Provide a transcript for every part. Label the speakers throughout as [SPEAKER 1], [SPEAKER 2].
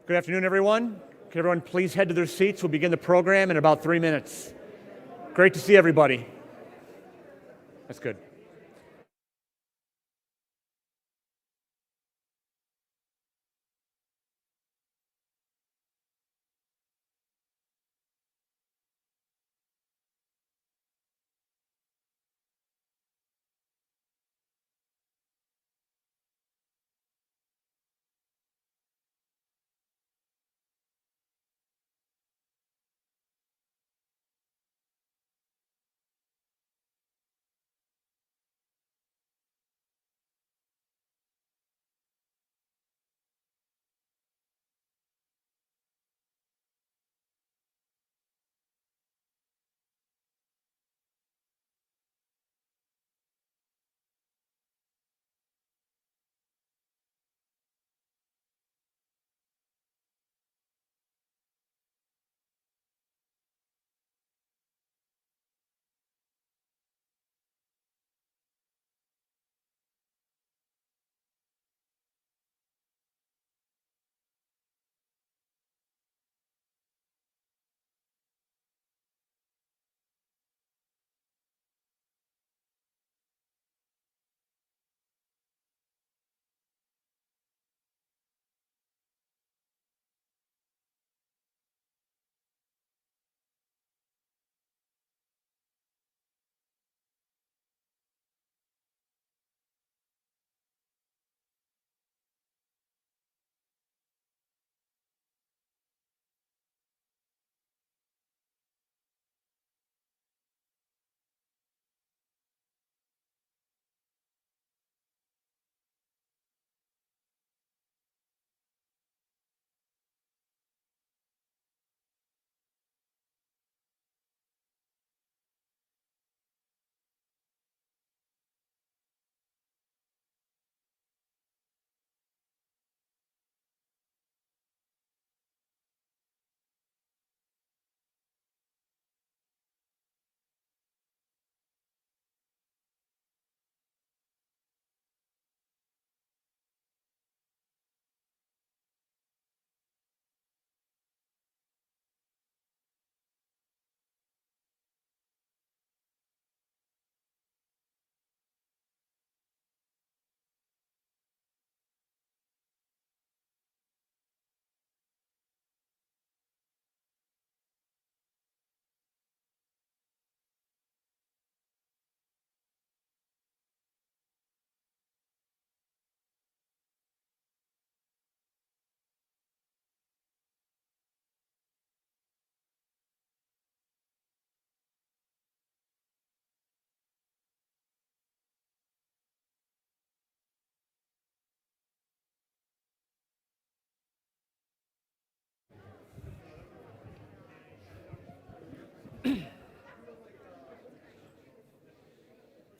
[SPEAKER 1] Good afternoon, everyone. Can everyone please head to their seats? We'll begin the program in about 3 minutes. Great to see everybody. That's good.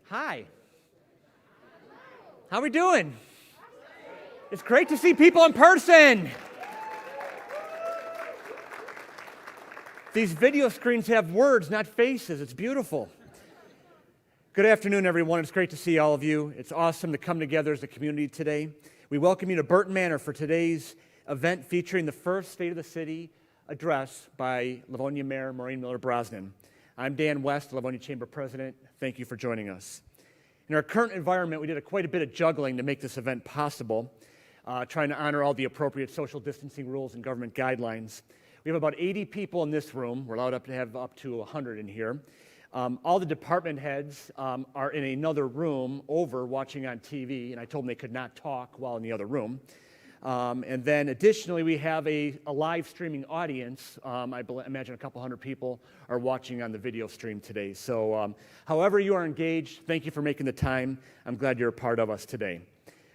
[SPEAKER 1] Hi. How are we doing? It's great to see people in person. These video screens have words, not faces. It's beautiful. Good afternoon, everyone. It's great to see all of you. It's awesome to come together as a community today. We welcome you to Burton Manor for today's event featuring the first State of the City address by Livonia Mayor Maureen Miller-Brosnan. I'm Dan West, Livonia Chamber President. Thank you for joining us. In our current environment, we did quite a bit of juggling to make this event possible, trying to honor all the appropriate social distancing rules and government guidelines. We have about 80 people in this room. We're allowed to have up to 100 in here. All the department heads are in another room over watching on TV, and I told them they could not talk while in the other room. And then additionally, we have a live streaming audience. I imagine a couple hundred people are watching on the video stream today. So however you are engaged, thank you for making the time. I'm glad you're a part of us today.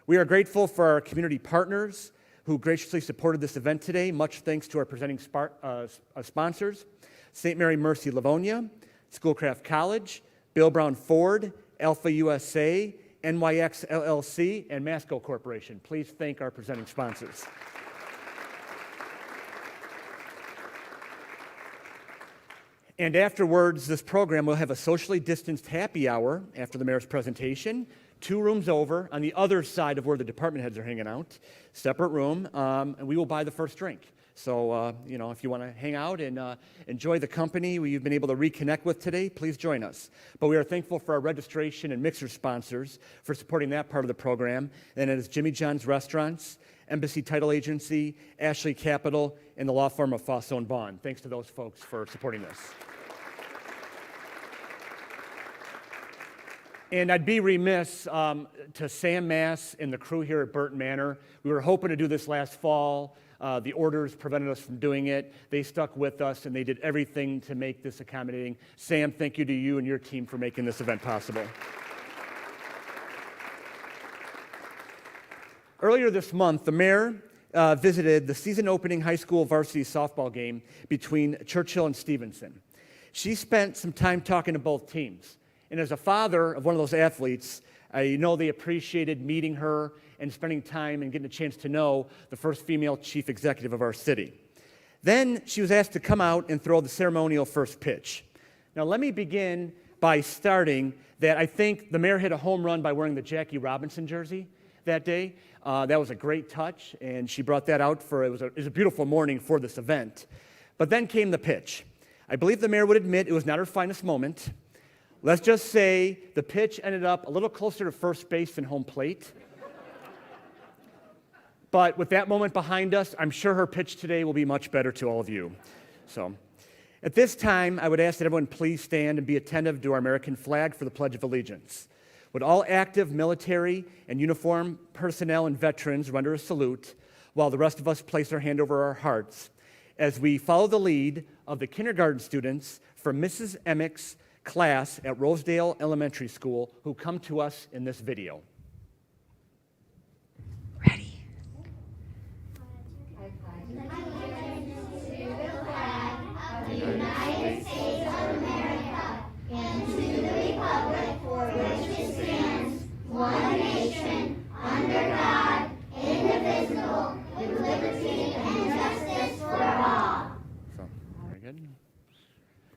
[SPEAKER 1] We are grateful for our community partners who graciously supported this event today. Much thanks to our presenting sponsors, St. Mary Mercy Livonia, Schoolcraft College, Bill Brown Ford, Alpha USA, NYX LLC, and Masco Corporation. Please thank our presenting sponsors. And afterwards, this program will have a socially distanced happy hour after the mayor's presentation 2 rooms over on the other side of where the department heads are hanging out, separate room, and we will buy the first drink. So, if you want to hang out and enjoy the company you've been able to reconnect with today, please join us. But we are thankful for our registration and mixer sponsors for supporting that part of the program. And it is Jimmy John's Restaurants, Embassy Title Agency, Ashley Capital, and the law firm of Fosso & Bond. Thanks to those folks for supporting this. And I'd be remiss to Sam Mass and the crew here at Burton Manor. We were hoping to do this last fall. The orders prevented us from doing it. They stuck with us, and they did everything to make this accommodating. Sam, thank you to you and your team for making this event possible. Earlier this month, the mayor visited the season-opening high school varsity softball game between Churchill and Stevenson. She spent some time talking to both teams. And as a father of one of those athletes, I know they appreciated meeting her and spending time and getting a chance to know the first female chief executive of our city. Then she was asked to come out and throw the ceremonial first pitch. Now let me begin by starting that I think the mayor hit a home run by wearing the Jackie Robinson jersey that day. That was a great touch, and she brought that out it was a beautiful morning for this event. But then came the pitch. I believe the mayor would admit it was not her finest moment. Let's just say the pitch ended up a little closer to first base than home plate. But with that moment behind us, I'm sure her pitch today will be much better to all of you. So, at this time, I would ask that everyone please stand and be attentive to our American flag for the Pledge of Allegiance. Would all active military and uniformed personnel and veterans render a salute while the rest of us place our hand over our hearts as we follow the lead of the kindergarten students from Mrs. Emick's class at Rosedale Elementary School who come to us in this video.
[SPEAKER 2] Ready.
[SPEAKER 3] United States of America and to the republic for which it stands, one nation, under God, indivisible, with liberty and justice for all.
[SPEAKER 1] So, very good.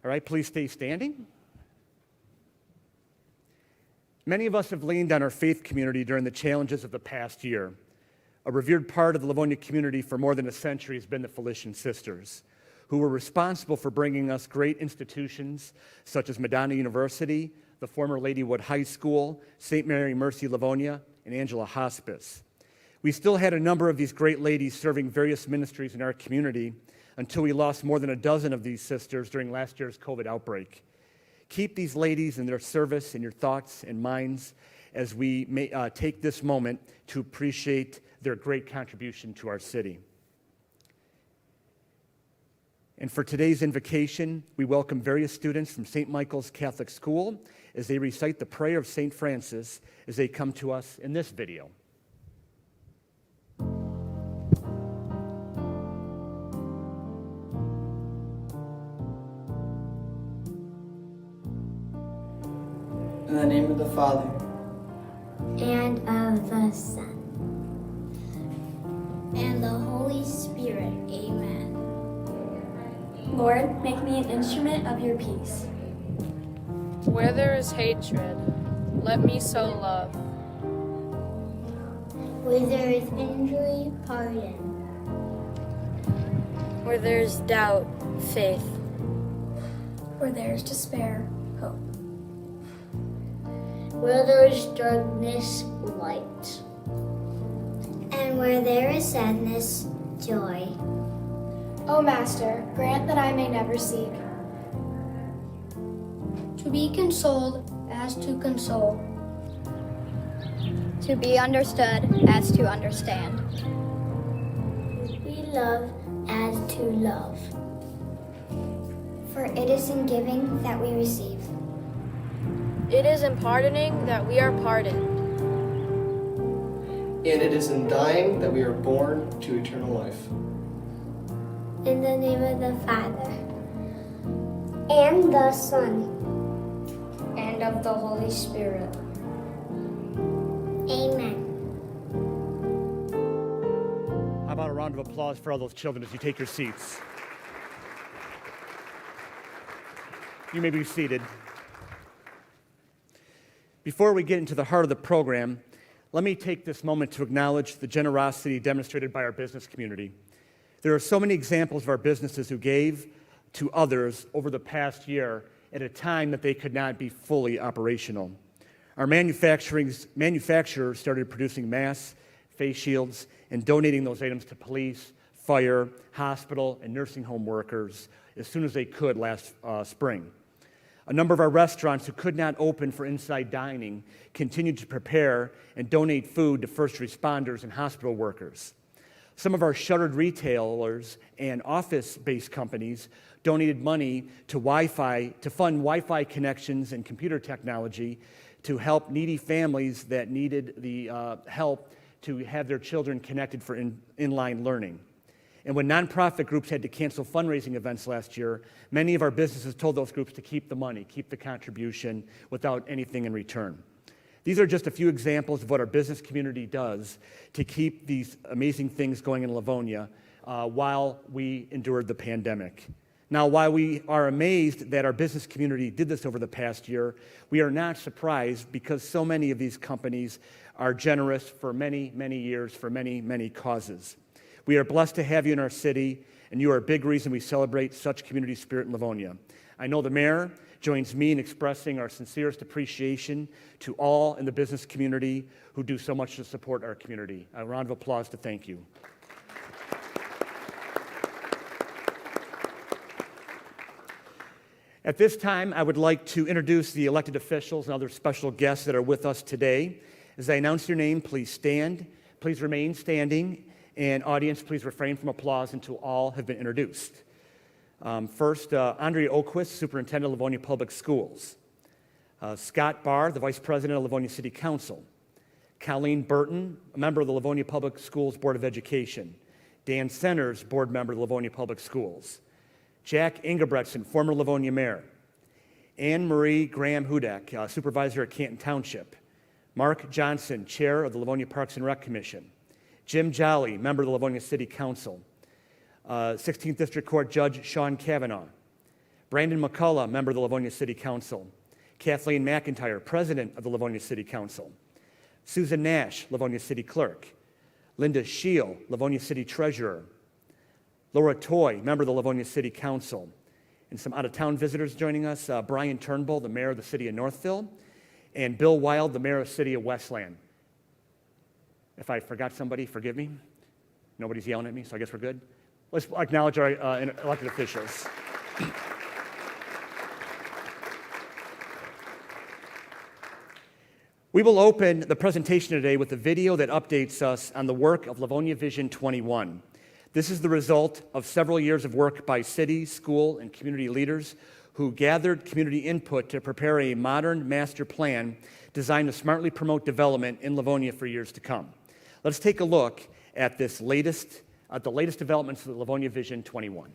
[SPEAKER 1] All right, please stay standing. Many of us have leaned on our faith community during the challenges of the past year. A revered part of the Livonia community for more than a century has been the Felician Sisters, who were responsible for bringing us great institutions such as Madonna University, the former Ladywood High School, St. Mary Mercy Livonia, and Angela Hospice. We still had a number of these great ladies serving various ministries in our community until we lost more than a dozen of these sisters during last year's COVID outbreak. Keep these ladies and their service in your thoughts and minds as we take this moment to appreciate their great contribution to our city. And for today's invocation, we welcome various students from St. Michael's Catholic School as they recite the prayer of St. Francis as they come to us in this video.
[SPEAKER 4] In the name of the Father,
[SPEAKER 3] And of the Son, and the Holy Spirit. Amen.
[SPEAKER 5] Lord, make me an instrument of your peace.
[SPEAKER 6] Where there is hatred, let me sow love.
[SPEAKER 3] Where there is injury, pardon.
[SPEAKER 6] Where there is doubt, faith.
[SPEAKER 5] Where there is despair, hope.
[SPEAKER 3] Where there is darkness, light. And where there is sadness, joy.
[SPEAKER 5] O Master, grant that I may never seek
[SPEAKER 7] to be consoled as to console,
[SPEAKER 8] to be understood as to understand,
[SPEAKER 3] to be loved as to love.
[SPEAKER 7] for it is in giving that we receive.
[SPEAKER 6] It is in pardoning that we are pardoned.
[SPEAKER 4] And it is in dying that we are born to eternal life.
[SPEAKER 3] In the name of the Father,
[SPEAKER 7] And the Son, and of the Holy Spirit.
[SPEAKER 3] Amen.
[SPEAKER 1] How about a round of applause for all those children as you take your seats? You may be seated. Before we get into the heart of the program, let me take this moment to acknowledge the generosity demonstrated by our business community. There are so many examples of our businesses who gave to others over the past year at a time that they could not be fully operational. Our manufacturers started producing masks, face shields, and donating those items to police, fire, hospital, and nursing home workers as soon as they could last spring. A number of our restaurants who could not open for inside dining continued to prepare and donate food to first responders and hospital workers. Some of our shuttered retailers and office-based companies donated money to fund Wi-Fi connections and computer technology to help needy families that needed the help to have their children connected for inline learning. And when nonprofit groups had to cancel fundraising events last year, many of our businesses told those groups to keep the money, keep the contribution without anything in return. These are just a few examples of what our business community does to keep these amazing things going in Livonia while we endured the pandemic. Now, while we are amazed that our business community did this over the past year, we are not surprised because so many of these companies are generous for many, many years for many, many causes. We are blessed to have you in our city, and you are a big reason we celebrate such community spirit in Livonia. I know the mayor joins me in expressing our sincerest appreciation to all in the business community who do so much to support our community. A round of applause to thank you. At this time, I would like to introduce the elected officials and other special guests that are with us today. As I announce your name, please stand. Please remain standing. And audience, please refrain from applause until all have been introduced. First, Andrea Oquist, Superintendent of Livonia Public Schools. Scott Barr, the Vice President of Livonia City Council. Colleen Burton, a member of the Livonia Public Schools Board of Education. Dan Centers, Board Member of the Livonia Public Schools. Jack Ingebretson, former Livonia Mayor. Anne Marie Graham-Hudak, Supervisor at Canton Township. Mark Johnson, Chair of the Livonia Parks and Rec Commission. Jim Jolly, member of the Livonia City Council. 16th District Court Judge Sean Kavanaugh. Brandon McCullough, member of the Livonia City Council. Kathleen McIntyre, President of the Livonia City Council. Susan Nash, Livonia City Clerk. Linda Scheel, Livonia City Treasurer. Laura Toy, member of the Livonia City Council. And some out-of-town visitors joining us, Brian Turnbull, the mayor of the city of Northville, and Bill Wild, the mayor of the city of Westland. If I forgot somebody, forgive me. Nobody's yelling at me, so I guess we're good. Let's acknowledge our elected officials. We will open the presentation today with a video that updates us on the work of Livonia Vision 21. This is the result of several years of work by city, school, and community leaders who gathered community input to prepare a modern master plan designed to smartly promote development in Livonia for years to come. Let's take a look at the latest developments of the Livonia Vision 21.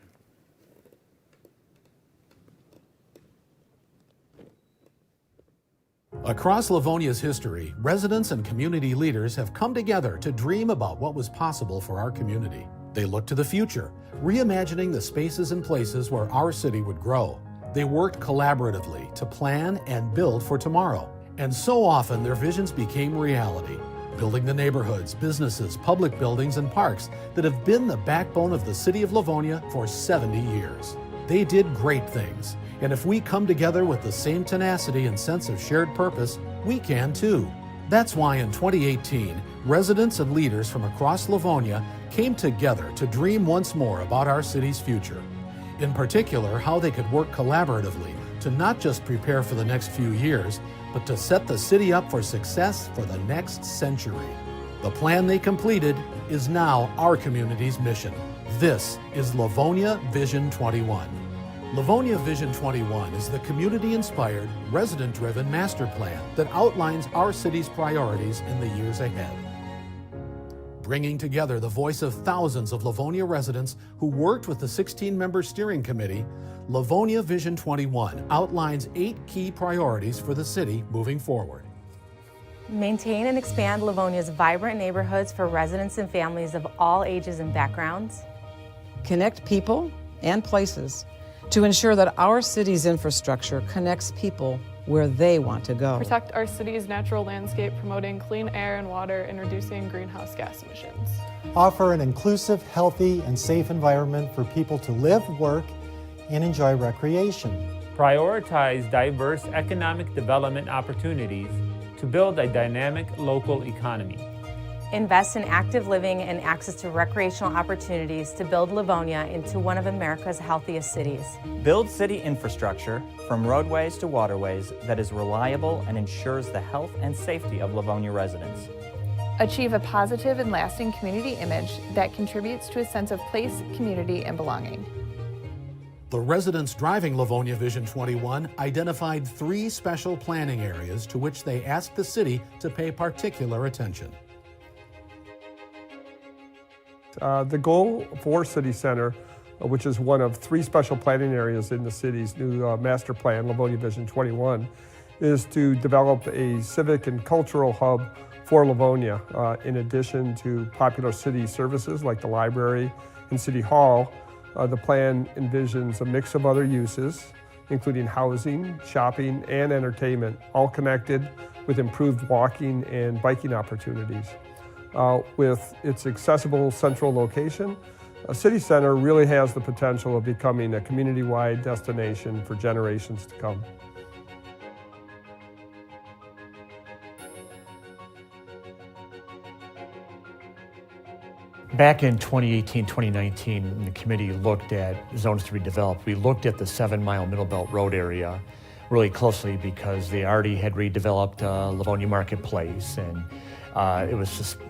[SPEAKER 2] Across Livonia's history, residents and community leaders have come together to dream about what was possible for our community. They looked to the future, reimagining the spaces and places where our city would grow. They worked collaboratively to plan and build for tomorrow. And so often their visions became reality, building the neighborhoods, businesses, public buildings, and parks that have been the backbone of the city of Livonia for 70 years. They did great things, and if we come together with the same tenacity and sense of shared purpose, we can too. That's why in 2018, residents and leaders from across Livonia came together to dream once more about our city's future. In particular, how they could work collaboratively to not just prepare for the next few years, but to set the city up for success for the next century. The plan they completed is now our community's mission. This is Livonia Vision 21. Livonia Vision 21 is the community-inspired, resident-driven master plan that outlines our city's priorities in the years ahead. Bringing together the voice of thousands of Livonia residents who worked with the 16-member steering committee, Livonia Vision 21 outlines 8 key priorities for the city moving forward.
[SPEAKER 9] Maintain and expand Livonia's vibrant neighborhoods for residents and families of all ages and backgrounds.
[SPEAKER 10] Connect people and places to ensure that our city's infrastructure connects people where they want to go.
[SPEAKER 6] Protect our city's natural landscape, promoting clean air and water and reducing greenhouse gas emissions.
[SPEAKER 11] Offer an inclusive, healthy, and safe environment for people to live, work, and enjoy recreation.
[SPEAKER 12] Prioritize diverse economic development opportunities to build a dynamic local economy.
[SPEAKER 9] Invest in active living and access to recreational opportunities to build Livonia into one of America's healthiest cities.
[SPEAKER 13] Build city infrastructure from roadways to waterways that is reliable and ensures the health and safety of Livonia residents.
[SPEAKER 14] Achieve a positive and lasting community image that contributes to a sense of place, community, and belonging.
[SPEAKER 2] The residents driving Livonia Vision 21 identified 3 special planning areas to which they asked the city to pay particular attention.
[SPEAKER 15] The goal for City Center, which is one of 3 special planning areas in the city's new master plan, Livonia Vision 21, is to develop a civic and cultural hub for Livonia. In addition to popular city services like the library and City Hall, the plan envisions a mix of other uses, including housing, shopping, and entertainment, all connected with improved walking and biking opportunities. With its accessible central location, a city center really has the potential of becoming a community-wide destination for generations to come.
[SPEAKER 1] Back in 2018, 2019, when the committee looked at zones to be developed, we looked at the 7-mile Middle Belt Road area really closely because they already had redeveloped Livonia Marketplace, and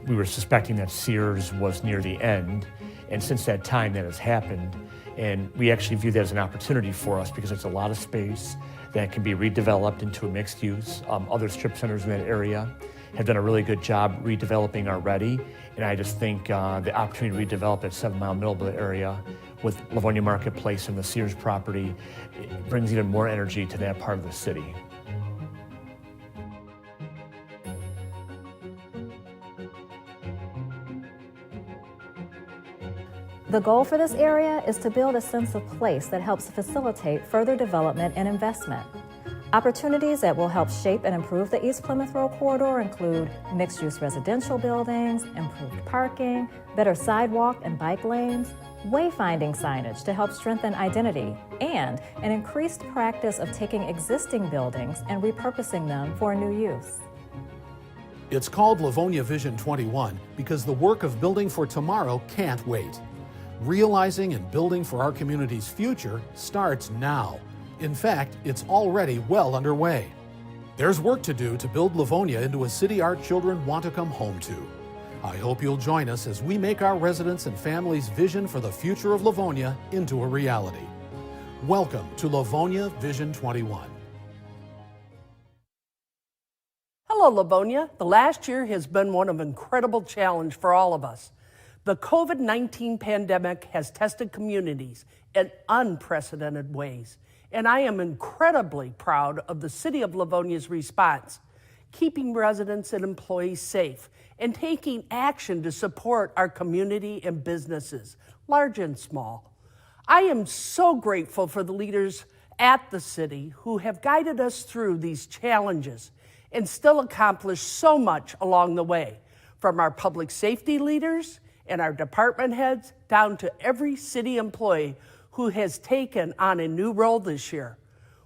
[SPEAKER 1] we were suspecting that Sears was near the end, and since that time that has happened, and we actually view that as an opportunity for us because it's a lot of space that can be redeveloped into a mixed use. Other strip centers in that area have done a really good job redeveloping already, and I just think the opportunity to redevelop that 7-mile Middle Belt area with Livonia Marketplace and the Sears property brings even more energy to that part of the city.
[SPEAKER 16] The goal for this area is to build a sense of place that helps facilitate further development and investment. Opportunities that will help shape and improve the East Plymouth Road corridor include mixed-use residential buildings, improved parking, better sidewalk and bike lanes, wayfinding signage to help strengthen identity, and an increased practice of taking existing buildings and repurposing them for new use.
[SPEAKER 2] It's called Livonia Vision 21 because the work of building for tomorrow can't wait. Realizing and building for our community's future starts now. In fact, it's already well underway. There's work to do to build Livonia into a city our children want to come home to. I hope you'll join us as we make our residents' and families' vision for the future of Livonia into a reality. Welcome to Livonia Vision 21.
[SPEAKER 17] Hello, Livonia. The last year has been one of incredible challenge for all of us. The COVID-19 pandemic has tested communities in unprecedented ways, and I am incredibly proud of the City of Livonia's response, keeping residents and employees safe and taking action to support our community and businesses, large and small. I am so grateful for the leaders at the city who have guided us through these challenges and still accomplished so much along the way, from our public safety leaders and our department heads down to every city employee who has taken on a new role this year.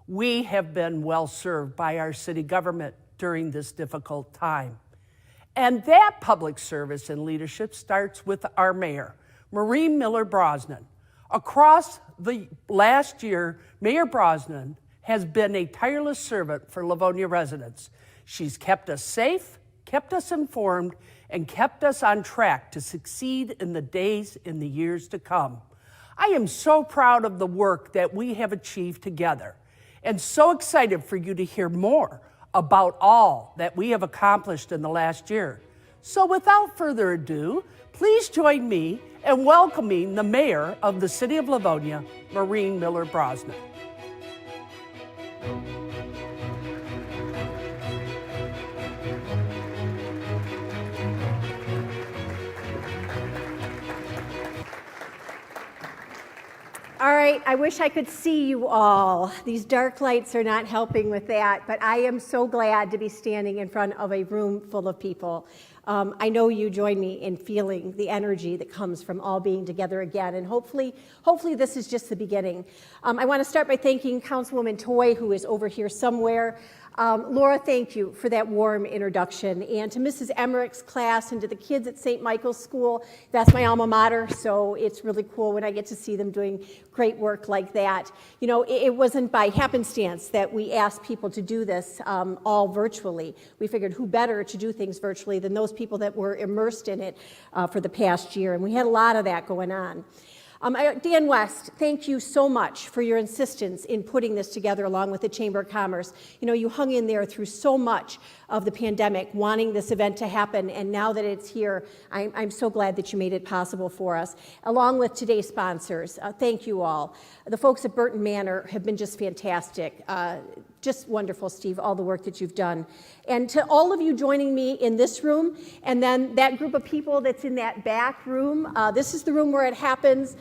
[SPEAKER 17] We have been well served by our city government during this difficult time. And that public service and leadership starts with our mayor, Maureen Miller Brosnan. Across the last year, Mayor Brosnan has been a tireless servant for Livonia residents. She's kept us safe, kept us informed, and kept us on track to succeed in the days and the years to come. I am so proud of the work that we have achieved together and so excited for you to hear more about all that we have accomplished in the last year. So without further ado, please join me in welcoming the mayor of the City of Livonia, Maureen Miller Brosnan.
[SPEAKER 18] All right, right, I wish I could see you all. These dark lights are not helping with that, but I am so glad to be standing in front of a room full of people. I know you join me in feeling the energy that comes from all being together again, and hopefully this is just the beginning. I want to start by thanking Councilwoman Toy, who is over here somewhere. Laura, thank you for that warm introduction. And to Mrs. Emmerich's class and to the kids at St. Michael's School, that's my alma mater, so it's really cool when I get to see them doing great work like that. You know, it wasn't by happenstance that we asked people to do this all virtually. We figured who better to do things virtually than those people that were immersed in it for the past year, and we had a lot of that going on. Dan West, thank you so much for your insistence in putting this together along with the Chamber of Commerce. You know, you hung in there through so much of the pandemic, wanting this event to happen, and now that it's here, I'm so glad that you made it possible for us. Along with today's sponsors, thank you all. The folks at Burton Manor have been just fantastic. Just wonderful, Steve, all the work that you've done. And to all of you joining me in this room, and then that group of people that's in that back room, this is the room where it happens.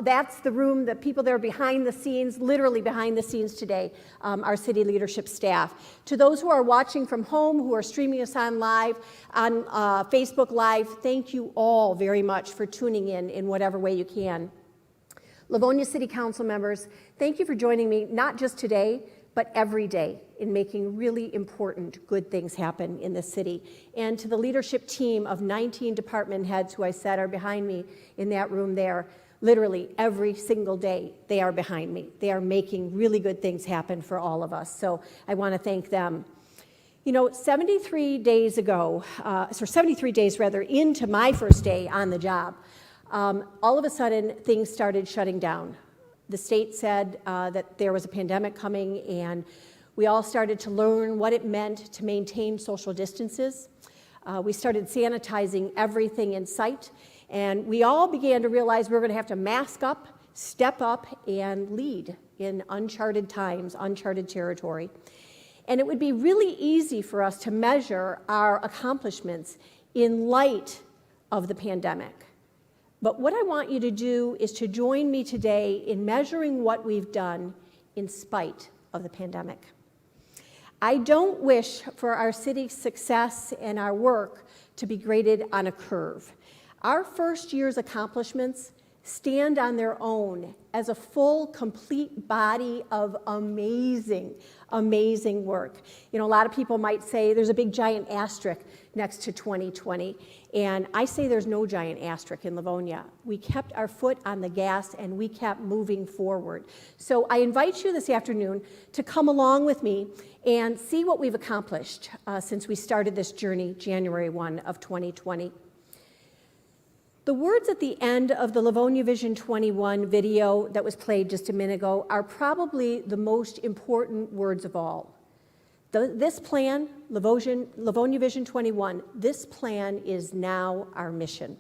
[SPEAKER 18] That's the room, the people that are behind the scenes, literally behind the scenes today, our city leadership staff. To those who are watching from home, who are streaming us on live, on Facebook Live, thank you all very much for tuning in whatever way you can. Livonia City Council members, thank you for joining me, not just today, but every day in making really important, good things happen in this city. And to the leadership team of 19 department heads who I said are behind me in that room there, literally every single day, they are behind me. They are making really good things happen for all of us. So I want to thank them. You know, 73 days into my first day on the job, all of a sudden things started shutting down. The state said that there was a pandemic coming, and we all started to learn what it meant to maintain social distances. We started sanitizing everything in sight, and we all began to realize we were going to have to mask up, step up, and lead in uncharted times, uncharted territory. And it would be really easy for us to measure our accomplishments in light of the pandemic. But what I want you to do is to join me today in measuring what we've done in spite of the pandemic. I don't wish for our city's success and our work to be graded on a curve. Our first year's accomplishments stand on their own as a full, complete body of amazing, amazing work. You know, a lot of people might say there's a big giant asterisk next to 2020, and I say there's no giant asterisk in Livonia. We kept our foot on the gas and we kept moving forward. So I invite you this afternoon to come along with me and see what we've accomplished since we started this journey January 1 of 2020. The words at the end of the Livonia Vision 21 video that was played just a minute ago are probably the most important words of all. This plan, Livonia Vision 21, this plan is now our mission.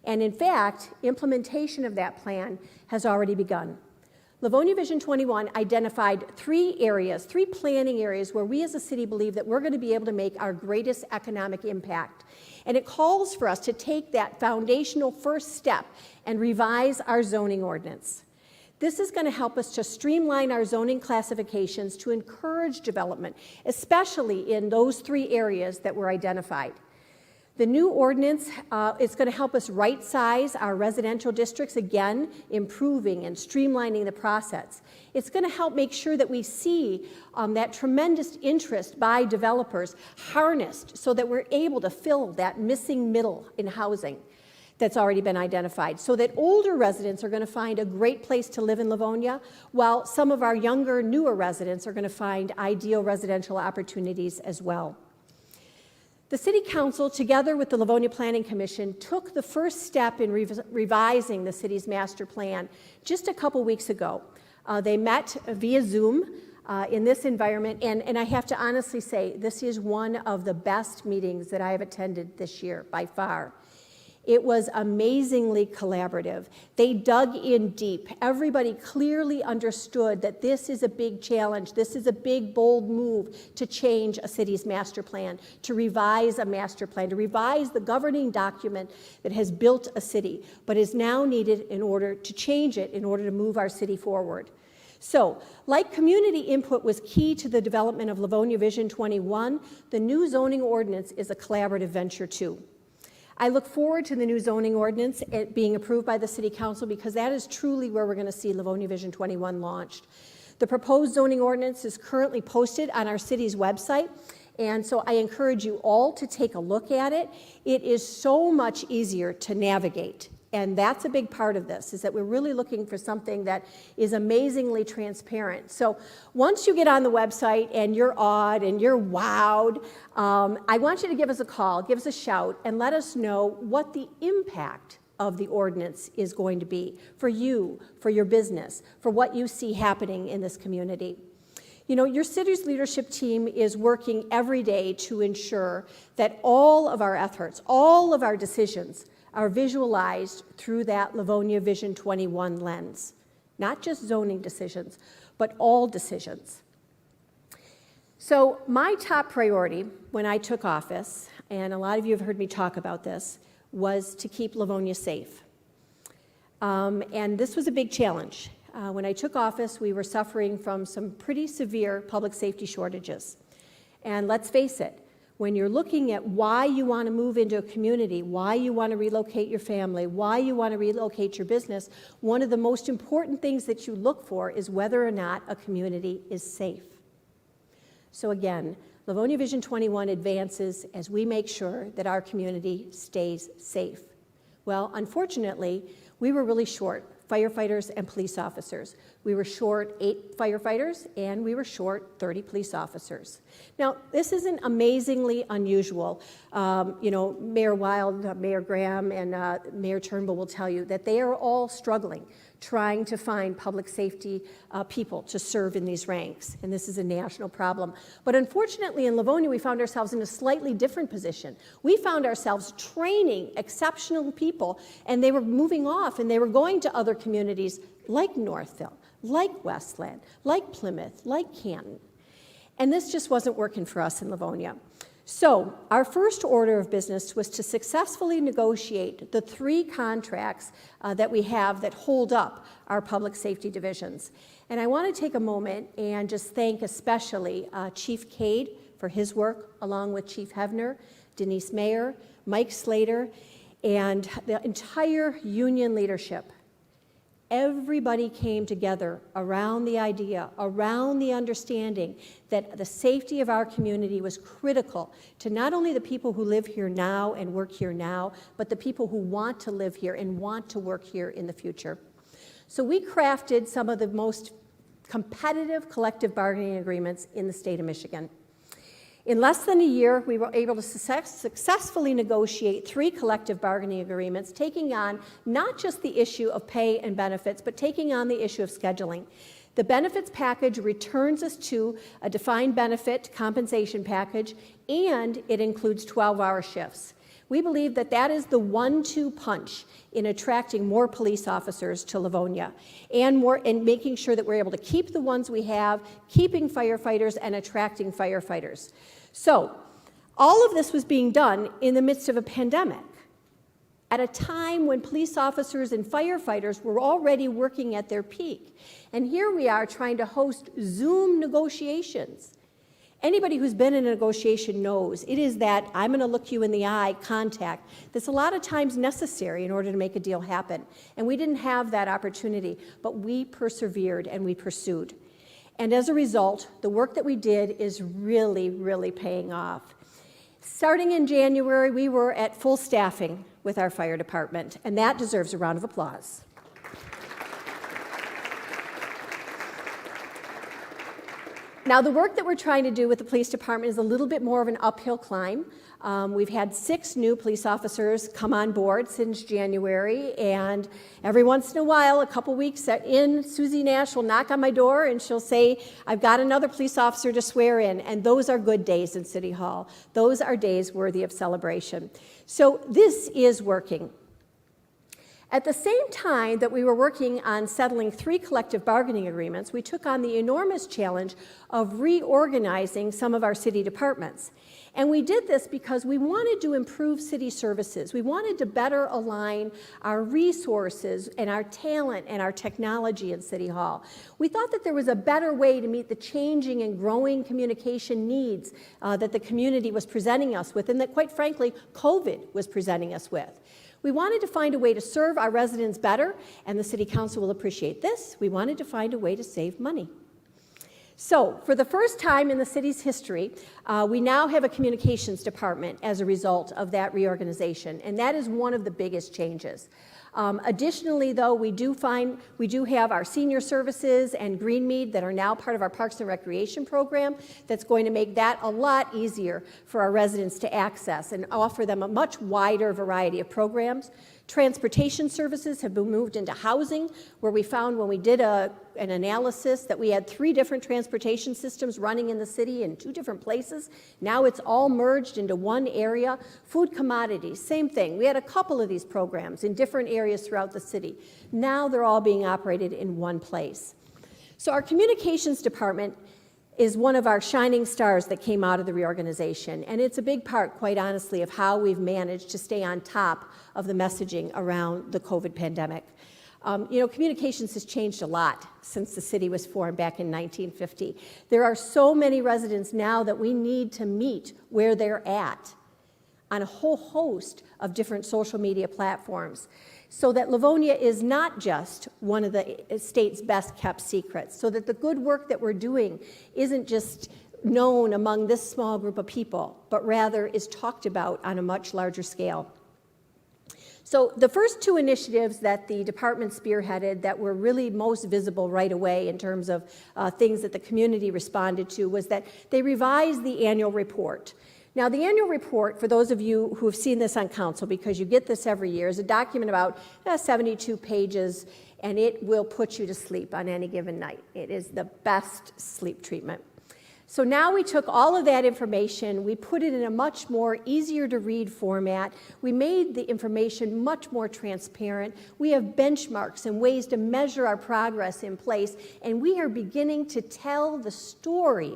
[SPEAKER 18] And in fact, implementation of that plan has already begun. Livonia Vision 21 identified three planning areas where we as a city believe that we're going to be able to make our greatest economic impact. And it calls for us to take that foundational first step and revise our zoning ordinance. This is going to help us to streamline our zoning classifications to encourage development, especially in those three areas that were identified. The new ordinance is going to help us right-size our residential districts, again, improving and streamlining the process. It's going to help make sure that we see that tremendous interest by developers harnessed so that we're able to fill that missing middle in housing that's already been identified, so that older residents are going to find a great place to live in Livonia, while some of our younger, newer residents are going to find ideal residential opportunities as well. The City Council, together with the Livonia Planning Commission, took the first step in revising the city's master plan just a couple weeks ago. They met via Zoom in this environment, and I have to honestly say, this is one of the best meetings that I have attended this year, by far. It was amazingly collaborative. They dug in deep. Everybody clearly understood that this is a big challenge. This is a big, bold move to change a city's master plan, to revise a master plan, to revise the governing document that has built a city, but is now needed in order to change it, in order to move our city forward. So, like community input was key to the development of Livonia Vision 21, the new zoning ordinance is a collaborative venture too. I look forward to the new zoning ordinance being approved by the City Council because that is truly where we're going to see Livonia Vision 21 launched. The proposed zoning ordinance is currently posted on our city's website, and so I encourage you all to take a look at it. It is so much easier to navigate. And that's a big part of this, is that we're really looking for something that is amazingly transparent. So once you get on the website and you're awed and you're wowed, I want you to give us a call, give us a shout, and let us know what the impact of the ordinance is going to be for you, for your business, for what you see happening in this community. You know, your city's leadership team is working every day to ensure that all of our efforts, all of our decisions are visualized through that Livonia Vision 21 lens. Not just zoning decisions, but all decisions. So my top priority when I took office, and a lot of you have heard me talk about this, was to keep Livonia safe. And this was a big challenge. When I took office, we were suffering from some pretty severe public safety shortages. And let's face it, when you're looking at why you want to move into a community, why you want to relocate your family, why you want to relocate your business, one of the most important things that you look for is whether or not a community is safe. So again, Livonia Vision 21 advances as we make sure that our community stays safe. Well, unfortunately, we were really short firefighters and police officers. We were short 8 firefighters and we were short 30 police officers. Now, this isn't amazingly unusual. Mayor Wild, Mayor Graham, and Mayor Turnbull will tell you that they are all struggling trying to find public safety people to serve in these ranks, and this is a national problem. But unfortunately, in Livonia, we found ourselves in a slightly different position. We found ourselves training exceptional people, and they were moving off, and they were going to other communities like Northville, like Westland, like Plymouth, like Canton. And this just wasn't working for us in Livonia. So our first order of business was to successfully negotiate the 3 contracts that we have that hold up our public safety divisions. And I want to take a moment and just thank especially Chief Cade for his work, along with Chief Hevner, Denise Mayer, Mike Slater, and the entire union leadership. Everybody came together around the idea, around the understanding that the safety of our community was critical to not only the people who live here now and work here now, but the people who want to live here and want to work here in the future. So we crafted some of the most competitive collective bargaining agreements in the state of Michigan. In less than a year, we were able to successfully negotiate 3 collective bargaining agreements, taking on not just the issue of pay and benefits, but taking on the issue of scheduling. The benefits package returns us to a defined benefit compensation package, and it includes 12-hour shifts. We believe that that is the 1-2 punch in attracting more police officers to Livonia and making sure that we're able to keep the ones we have, keeping firefighters and attracting firefighters. So all of this was being done in the midst of a pandemic, at a time when police officers and firefighters were already working at their peak. And here we are trying to host Zoom negotiations. Anybody who's been in a negotiation knows it is that I'm going to look you in the eye contact that's a lot of times necessary in order to make a deal happen. And we didn't have that opportunity, but we persevered and we pursued. And as a result, the work that we did is really, really paying off. Starting in January, we were at full staffing with our fire department, and that deserves a round of applause. Now, the work that we're trying to do with the police department is a little bit more of an uphill climb. We've had 6 new police officers come on board since January, and every once in a while, a couple weeks in, Susie Nash will knock on my door and she'll say, I've got another police officer to swear in, and those are good days in City Hall. Those are days worthy of celebration. So this is working. At the same time that we were working on settling 3 collective bargaining agreements, we took on the enormous challenge of reorganizing some of our city departments. And we did this because we wanted to improve city services. We wanted to better align our resources and our talent and our technology in City Hall. We thought that there was a better way to meet the changing and growing communication needs that the community was presenting us with, and that, quite frankly, COVID was presenting us with. We wanted to find a way to serve our residents better, and the City Council will appreciate this. We wanted to find a way to save money. So, for the first time in the city's history, we now have a communications department as a result of that reorganization, and that is one of the biggest changes. Additionally, though, we do have our senior services and Greenmead that are now part of our Parks and Recreation program that's going to make that a lot easier for our residents to access and offer them a much wider variety of programs. Transportation services have been moved into housing, where we found when we did an analysis that we had 3 different transportation systems running in the city in 2 different places. Now it's all merged into one area. Food commodities, same thing. We had a couple of these programs in different areas throughout the city. Now they're all being operated in one place. So our communications department is one of our shining stars that came out of the reorganization. And it's a big part, quite honestly, of how we've managed to stay on top of the messaging around the COVID pandemic. Communications has changed a lot since the city was formed back in 1950. There are so many residents now that we need to meet where they're at on a whole host of different social media platforms, so that Livonia is not just one of the state's best kept secrets, so that the good work that we're doing isn't just known among this small group of people, but rather is talked about on a much larger scale. So the first 2 initiatives that the department spearheaded that were really most visible right away in terms of things that the community responded to was that they revised the annual report. Now, the annual report, for those of you who have seen this on council, because you get this every year, is a document about 72 pages, and it will put you to sleep on any given night. It is the best sleep treatment. So now we took all of that information, we put it in a much more easier to read format, we made the information much more transparent, we have benchmarks and ways to measure our progress in place, and we are beginning to tell the story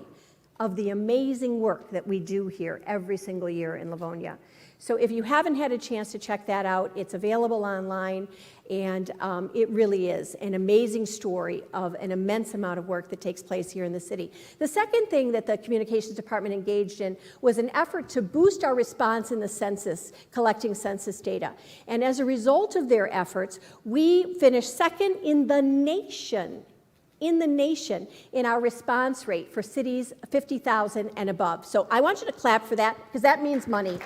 [SPEAKER 18] of the amazing work that we do here every single year in Livonia. So if you haven't had a chance to check that out, it's available online, and it really is an amazing story of an immense amount of work that takes place here in the city. The second thing that the communications department engaged in was an effort to boost our response in the census, collecting census data. And as a result of their efforts, we finished second in the nation in our response rate for cities 50,000 and above. So I want you to clap for that, because that means money.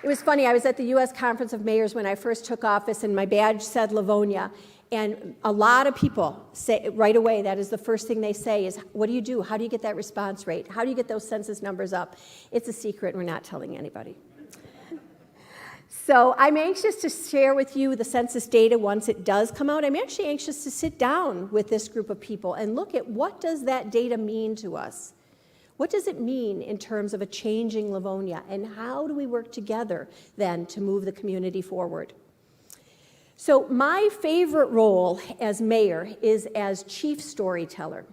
[SPEAKER 18] It was funny, I was at the U.S. Conference of Mayors when I first took office, and my badge said Livonia, and a lot of people say right away, that is the first thing they say is, what do you do? How do you get that response rate? How do you get those census numbers up? It's a secret, we're not telling anybody. So I'm anxious to share with you the census data once it does come out. I'm actually anxious to sit down with this group of people and look at what does that data mean to us? What does it mean in terms of a changing Livonia, and how do we work together then to move the community forward? So my favorite role as mayor is as chief storyteller.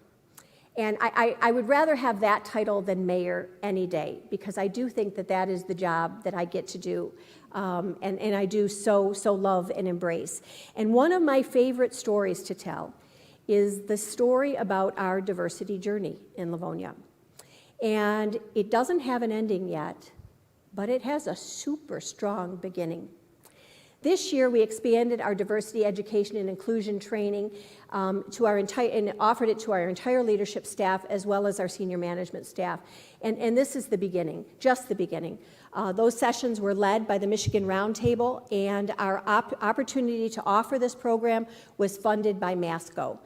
[SPEAKER 18] And I would rather have that title than mayor any day, because I do think that that is the job that I get to do, and I do so love and embrace. And one of my favorite stories to tell is the story about our diversity journey in Livonia. And it doesn't have an ending yet, but it has a super strong beginning. This year, we expanded our diversity, education, and inclusion training to our and offered it to our entire leadership staff as well as our senior management staff. And this is the beginning, just the beginning. Those sessions were led by the Michigan Roundtable, and our opportunity to offer this program was funded by Masco.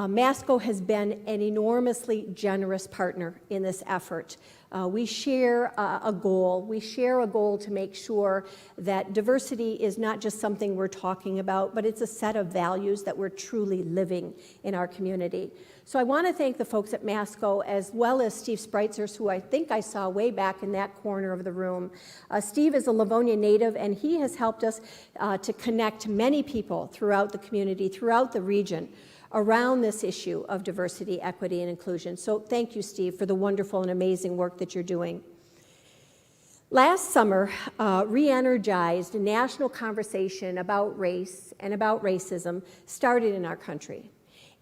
[SPEAKER 18] Masco has been an enormously generous partner in this effort. We share a goal. We share a goal to make sure that diversity is not just something we're talking about, but it's a set of values that we're truly living in our community. So I want to thank the folks at Masco as well as Steve Spreitzers, who I think I saw way back in that corner of the room. Steve is a Livonia native, and he has helped us to connect many people throughout the community, throughout the region, around this issue of diversity, equity, and inclusion. So thank you, Steve, for the wonderful and amazing work that you're doing. Last summer, re-energized a national conversation about race and about racism started in our country.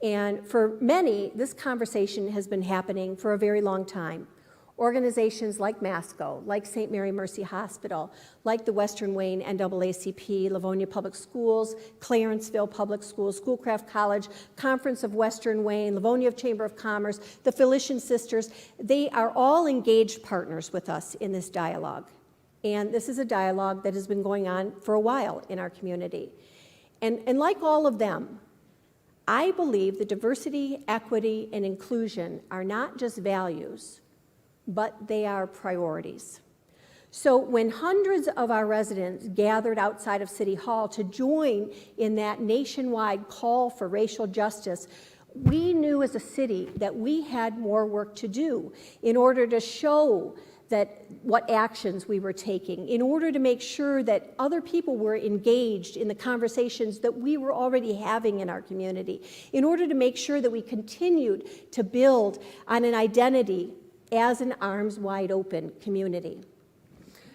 [SPEAKER 18] And for many, this conversation has been happening for a very long time. Organizations like Masco, like St. Mary Mercy Hospital, like the Western Wayne NAACP, Livonia Public Schools, Clarenceville Public Schools, Schoolcraft College, Conference of Western Wayne, Livonia Chamber of Commerce, the Felician Sisters, they are all engaged partners with us in this dialogue. And this is a dialogue that has been going on for a while in our community. And like all of them, I believe that diversity, equity, and inclusion are not just values, but they are priorities. So when hundreds of our residents gathered outside of City Hall to join in that nationwide call for racial justice, we knew as a city that we had more work to do in order to show that what actions we were taking, in order to make sure that other people were engaged in the conversations that we were already having in our community, in order to make sure that we continued to build on an identity as an arms wide open community.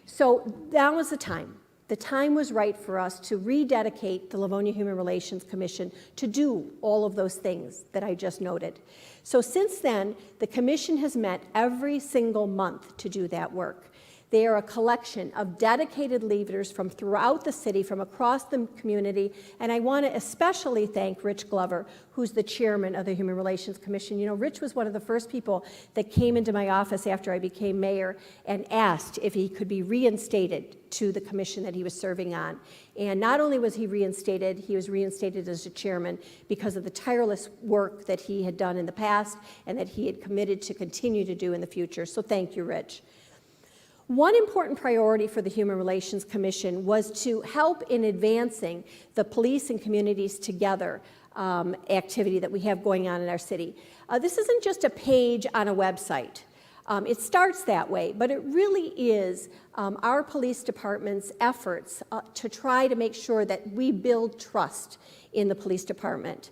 [SPEAKER 18] So that was the time. The time was right for us to rededicate the Livonia Human Relations Commission to do all of those things that I just noted. So since then, the commission has met every single month to do that work. They are a collection of dedicated leaders from throughout the city, from across the community, and I want to especially thank Rich Glover, who's the chairman of the Human Relations Commission. You know, Rich was one of the first people that came into my office after I became mayor and asked if he could be reinstated to the commission that he was serving on. And not only was he reinstated as a chairman because of the tireless work that he had done in the past and that he had committed to continue to do in the future. So thank you, Rich. One important priority for the Human Relations Commission was to help in advancing the police and communities together activity that we have going on in our city. This isn't just a page on a website. It starts that way, but it really is our police department's efforts to try to make sure that we build trust in the police department.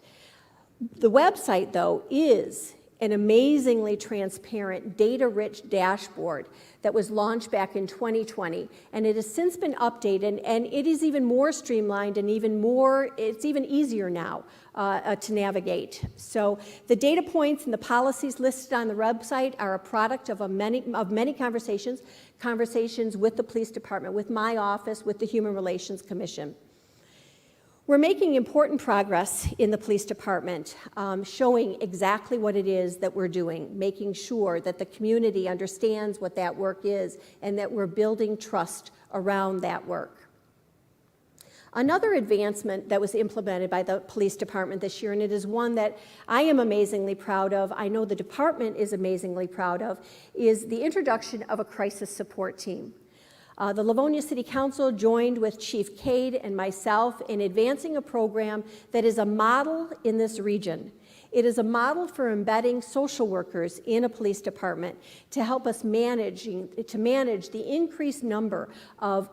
[SPEAKER 18] The website, though, is an amazingly transparent, data-rich dashboard that was launched back in 2020, and it has since been updated, and it is even more streamlined and it's even easier now to navigate. So the data points and the policies listed on the website are a product of many conversations with the police department, with my office, with the Human Relations Commission. We're making important progress in the police department, showing exactly what it is that we're doing, making sure that the community understands what that work is and that we're building trust around that work. Another advancement that was implemented by the police department this year, and it is one that I am amazingly proud of, I know the department is amazingly proud of, is the introduction of a crisis support team. The Livonia City Council joined with Chief Cade and myself in advancing a program that is a model in this region. It is a model for embedding social workers in a police department to help us manage the increased number of,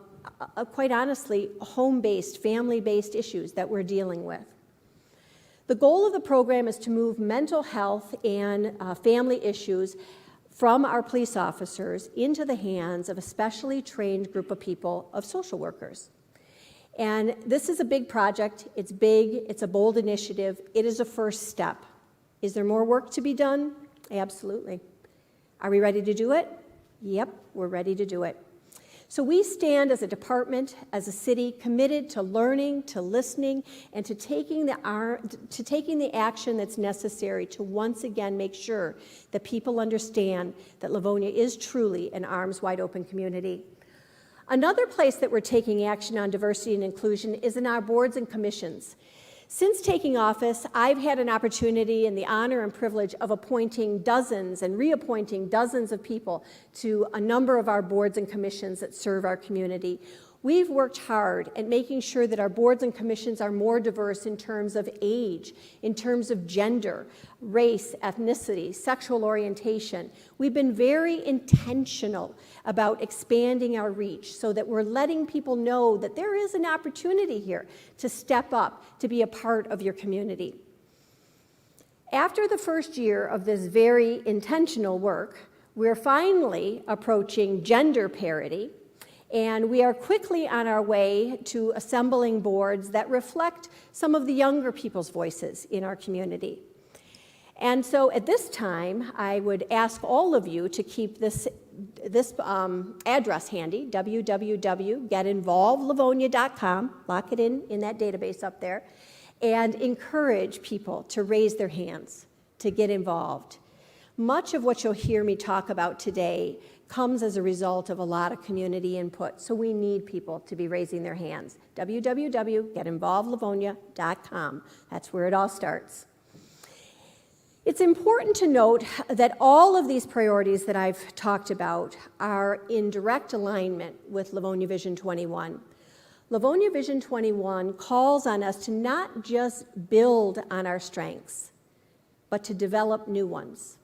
[SPEAKER 18] quite honestly, home-based, family-based issues that we're dealing with. The goal of the program is to move mental health and family issues from our police officers into the hands of a specially trained group of people, of social workers. And this is a big project. It's big. It's a bold initiative. It is a first step. Is there more work to be done? Absolutely. Are we ready to do it? Yep, we're ready to do it. So we stand as a department, as a city, committed to learning, to listening, and to taking the action that's necessary to once again make sure that people understand that Livonia is truly an arms wide open community. Another place that we're taking action on diversity and inclusion is in our boards and commissions. Since taking office, I've had an opportunity and the honor and privilege of appointing dozens and reappointing dozens of people to a number of our boards and commissions that serve our community. We've worked hard at making sure that our boards and commissions are more diverse in terms of age, in terms of gender, race, ethnicity, sexual orientation. We've been very intentional about expanding our reach so that we're letting people know that there is an opportunity here to step up, to be a part of your community. After the first year of this very intentional work, we're finally approaching gender parity. And we are quickly on our way to assembling boards that reflect some of the younger people's voices in our community. And so at this time, I would ask all of you to keep this address handy, www.getinvolvedlivonia.com, lock it in that database up there, and encourage people to raise their hands, to get involved. Much of what you'll hear me talk about today comes as a result of a lot of community input, so we need people to be raising their hands. www.getinvolvedlivonia.com. That's where it all starts. It's important to note that all of these priorities that I've talked about are in direct alignment with Livonia Vision 21. Livonia Vision 21 calls on us to not just build on our strengths, but to develop new ones.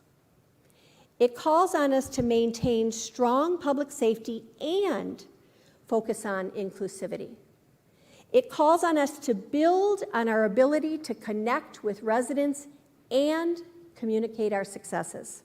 [SPEAKER 18] It calls on us to maintain strong public safety and focus on inclusivity. It calls on us to build on our ability to connect with residents and communicate our successes.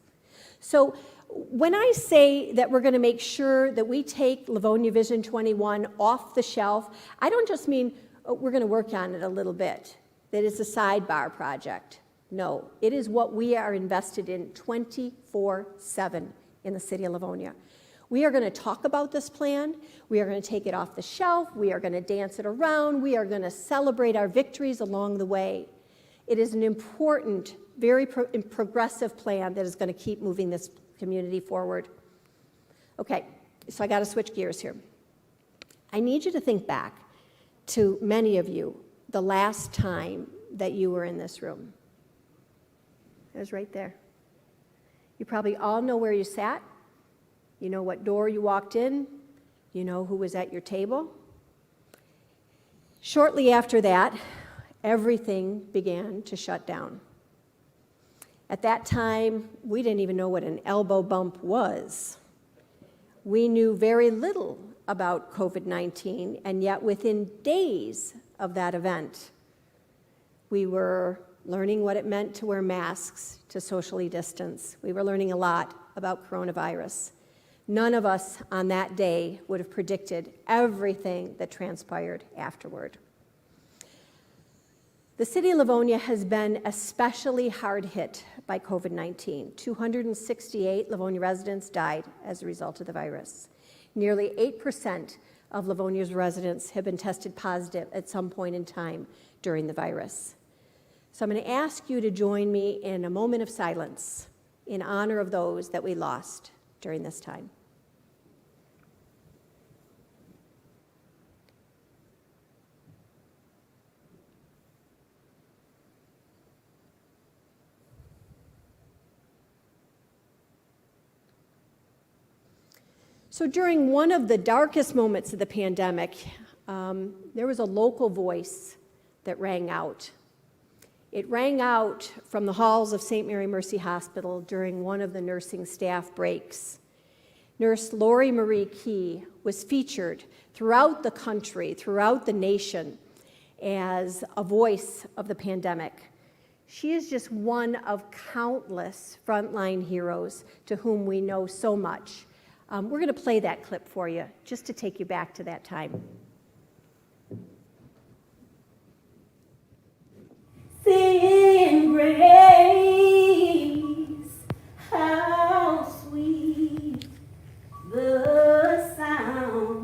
[SPEAKER 18] So when I say that we're going to make sure that we take Livonia Vision 21 off the shelf, I don't just mean we're going to work on it a little bit, that it's a sidebar project. No, it is what we are invested in 24/7 in the city of Livonia. We are going to talk about this plan. We are going to take it off the shelf. We are going to dance it around. We are going to celebrate our victories along the way. It is an important, very progressive plan that is going to keep moving this community forward. Okay, so I got to switch gears here. I need you to think back to many of you the last time that you were in this room. It was right there. You probably all know where you sat. You know what door you walked in. You know who was at your table. Shortly after that, everything began to shut down. At that time, we didn't even know what an elbow bump was. We knew very little about COVID-19, and yet within days of that event, we were learning what it meant to wear masks, to socially distance. We were learning a lot about coronavirus. None of us on that day would have predicted everything that transpired afterward. The city of Livonia has been especially hard hit by COVID-19. 268 Livonia residents died as a result of the virus. Nearly 8% of Livonia's residents have been tested positive at some point in time during the virus. So I'm going to ask you to join me in a moment of silence in honor of those that we lost during this time. So during one of the darkest moments of the pandemic, there was a local voice that rang out. It rang out from the halls of St. Mary Mercy Hospital during one of the nursing staff breaks. Nurse Lori Marie Key was featured throughout the country, throughout the nation, as a voice of the pandemic. She is just one of countless frontline heroes to whom we know so much. We're going to play that clip for you, just to take you back to that time.
[SPEAKER 3] Sing grace, how sweet the sound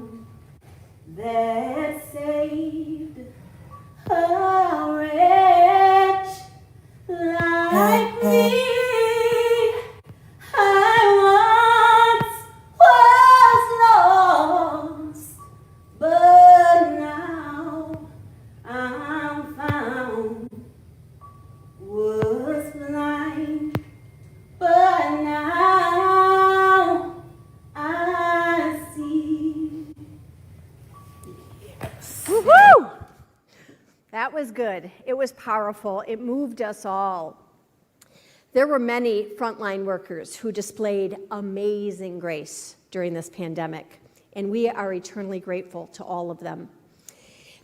[SPEAKER 3] like me. I once was lost, but now I'm found. Was blind, but now I see.
[SPEAKER 18] Woo-hoo! That was good. It was powerful. It moved us all. There were many frontline workers who displayed amazing grace during this pandemic, and we are eternally grateful to all of them.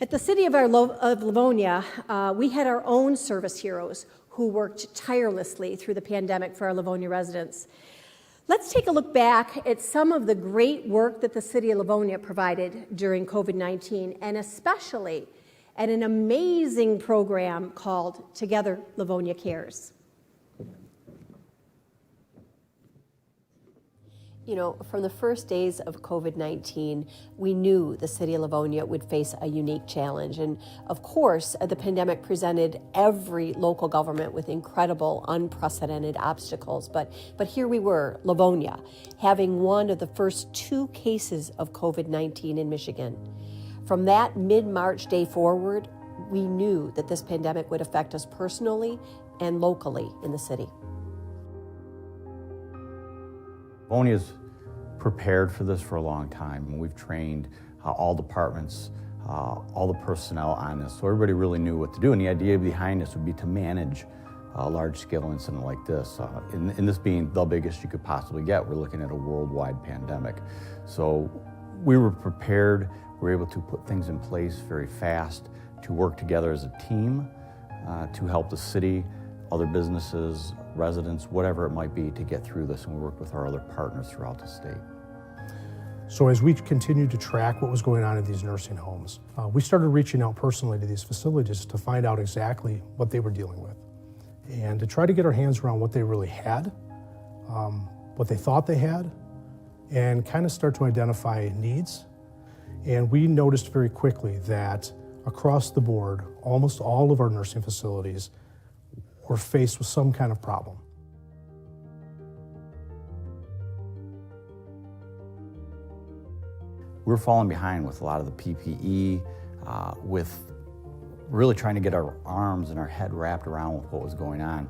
[SPEAKER 18] At the City of Livonia, we had our own service heroes who worked tirelessly through the pandemic for our Livonia residents. Let's take a look back at some of the great work that the City of Livonia provided during COVID-19, and especially at an amazing program called Together Livonia Cares.
[SPEAKER 19] You know, from the first days of COVID-19, we knew the City of Livonia would face a unique challenge. And of course, the pandemic presented every local government with incredible, unprecedented obstacles. But here we were, Livonia, having one of the first 2 cases of COVID-19 in Michigan. From that mid-March day forward, we knew that this pandemic would affect us personally and locally in the city.
[SPEAKER 20] Livonia's prepared for this for a long time. We've trained all departments, all the personnel on this, so everybody really knew what to do. And the idea behind this would be to manage a large-scale incident like this. In this being the biggest you could possibly get, we're looking at a worldwide pandemic. So we were prepared. We were able to put things in place very fast, to work together as a team, to help the city, other businesses, residents, whatever it might be, to get through this, and we worked with our other partners throughout the state.
[SPEAKER 21] So as we continued to track what was going on in these nursing homes, we started reaching out personally to these facilities to find out exactly what they were dealing with, and to try to get our hands around what they really had, what they thought they had, and kind of start to identify needs. And we noticed very quickly that across the board, almost all of our nursing facilities were faced with some kind of problem.
[SPEAKER 20] We're falling behind with a lot of the PPE, with really trying to get our arms and our head wrapped around with what was going on.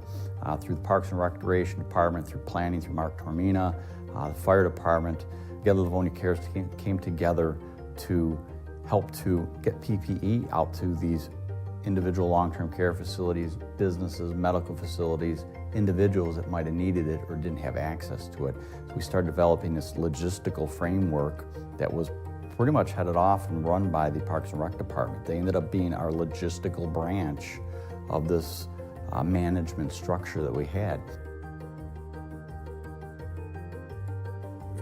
[SPEAKER 20] Through the Parks and Recreation Department, through planning, through Mark Tormina, the Fire Department, Together Livonia Cares came together to help to get PPE out to these individual long-term care facilities, businesses, medical facilities, individuals that might have needed it or didn't have access to it. So we started developing this logistical framework that was pretty much headed off and run by the Parks and Rec Department. They ended up being our logistical branch of this management structure that we had.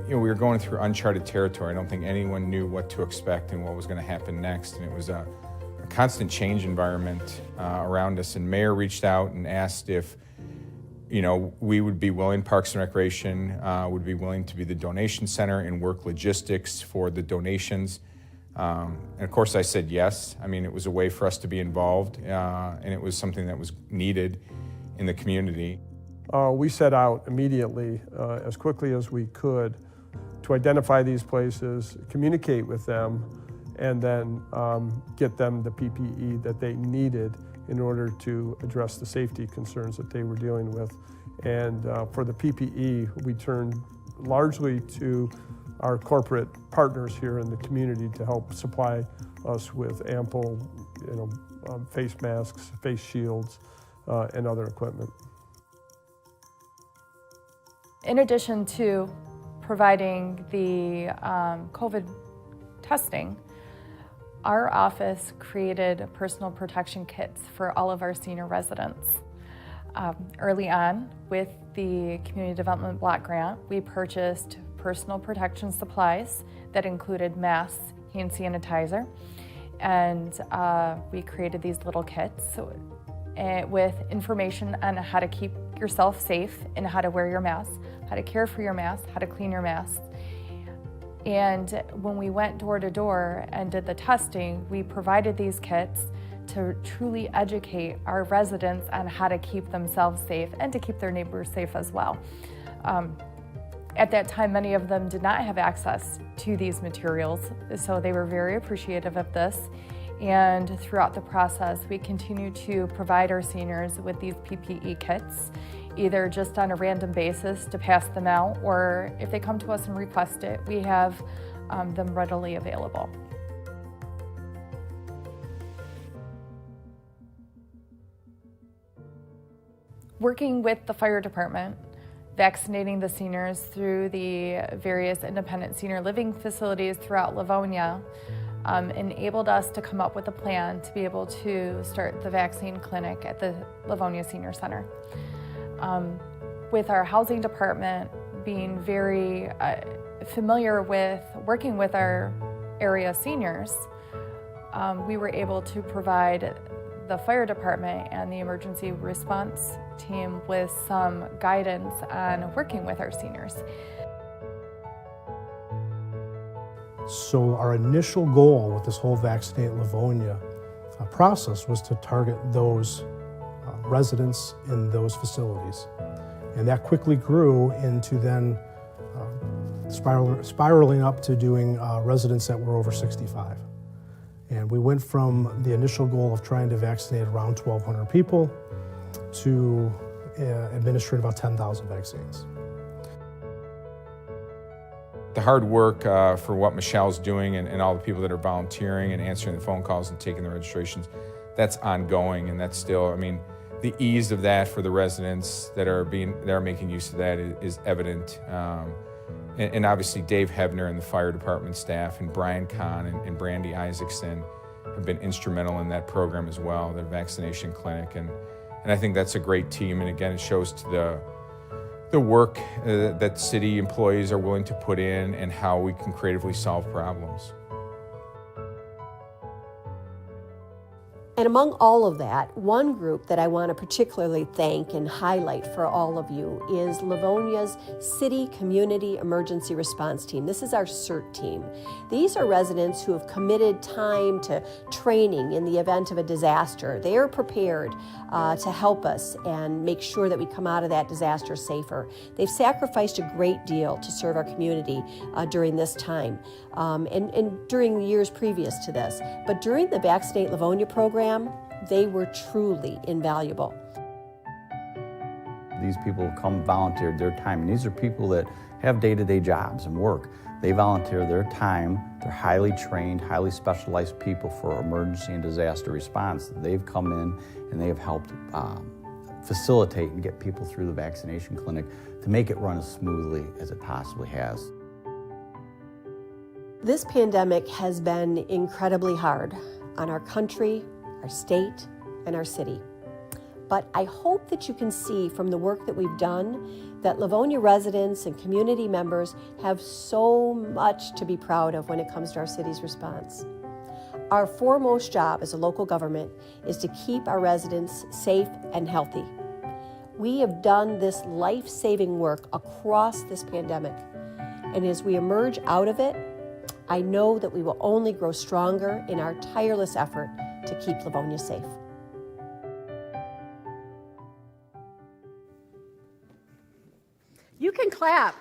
[SPEAKER 22] You know, we were going through uncharted territory. I don't think anyone knew what to expect and what was going to happen next, and it was a constant change environment around us. And Mayor reached out and asked if, you know, we would be willing, Parks and Recreation would be willing to be the donation center and work logistics for the donations. And of course I said yes. I mean, it was a way for us to be involved, and it was something that was needed in the community.
[SPEAKER 15] We set out immediately, as quickly as we could, to identify these places, communicate with them, and then get them the PPE that they needed in order to address the safety concerns that they were dealing with. And for the PPE, we turned largely to our corporate partners here in the community to help supply us with ample, face masks, face shields, and other equipment.
[SPEAKER 23] In addition to providing the COVID testing, our office created personal protection kits for all of our senior residents. Early on, with the Community Development Block Grant, we purchased personal protection supplies that included masks, hand sanitizer, and we created these little kits with information on how to keep yourself safe and how to wear your mask, how to care for your mask, how to clean your mask. And when we went door to door and did the testing, we provided these kits to truly educate our residents on how to keep themselves safe and to keep their neighbors safe as well. At that time, many of them did not have access to these materials, so they were very appreciative of this. And throughout the process, we continue to provide our seniors with these PPE kits, either just on a random basis to pass them out, or if they come to us and request it, we have them readily available. Working with the fire department, vaccinating the seniors through the various independent senior living facilities throughout Livonia enabled us to come up with a plan to be able to start the vaccine clinic at the Livonia Senior Center. With our housing department being very familiar with working with our area seniors, we were able to provide the fire department and the emergency response team with some guidance on working with our seniors.
[SPEAKER 21] So our initial goal with this whole Vaccinate Livonia process was to target those residents in those facilities. And that quickly grew into then spiraling up to doing residents that were over 65. And we went from the initial goal of trying to vaccinate around 1,200 people to administering about 10,000 vaccines.
[SPEAKER 22] The hard work for what Michelle's doing and all the people that are volunteering and answering the phone calls and taking the registrations, that's ongoing, and that's still, I mean, the ease of that for the residents that are making use of that is evident. And obviously Dave Hebner and the fire department staff and Brian Kahn and Brandy Isaacson have been instrumental in that program as well, their vaccination clinic. And I think that's a great team. And again, it shows to the work that city employees are willing to put in and how we can creatively solve problems.
[SPEAKER 19] And among all of that, one group that I want to particularly thank and highlight for all of you is Livonia's City Community Emergency Response Team. This is our CERT team. These are residents who have committed time to training in the event of a disaster. They are prepared to help us and make sure that we come out of that disaster safer. They've sacrificed a great deal to serve our community during this time and during the years previous to this. But during the Vaccinate Livonia program, they were truly invaluable.
[SPEAKER 20] These people have come volunteered their time, and these are people that have day-to-day jobs and work. They volunteer their time. They're highly trained, highly specialized people for emergency and disaster response. They've come in and they have helped facilitate and get people through the vaccination clinic to make it run as smoothly as it possibly has.
[SPEAKER 19] This pandemic has been incredibly hard on our country, our state, and our city. But I hope that you can see from the work that we've done that Livonia residents and community members have so much to be proud of when it comes to our city's response. Our foremost job as a local government is to keep our residents safe and healthy. We have done this life-saving work across this pandemic, and as we emerge out of it, I know that we will only grow stronger in our tireless effort to keep Livonia safe.
[SPEAKER 18] You can clap.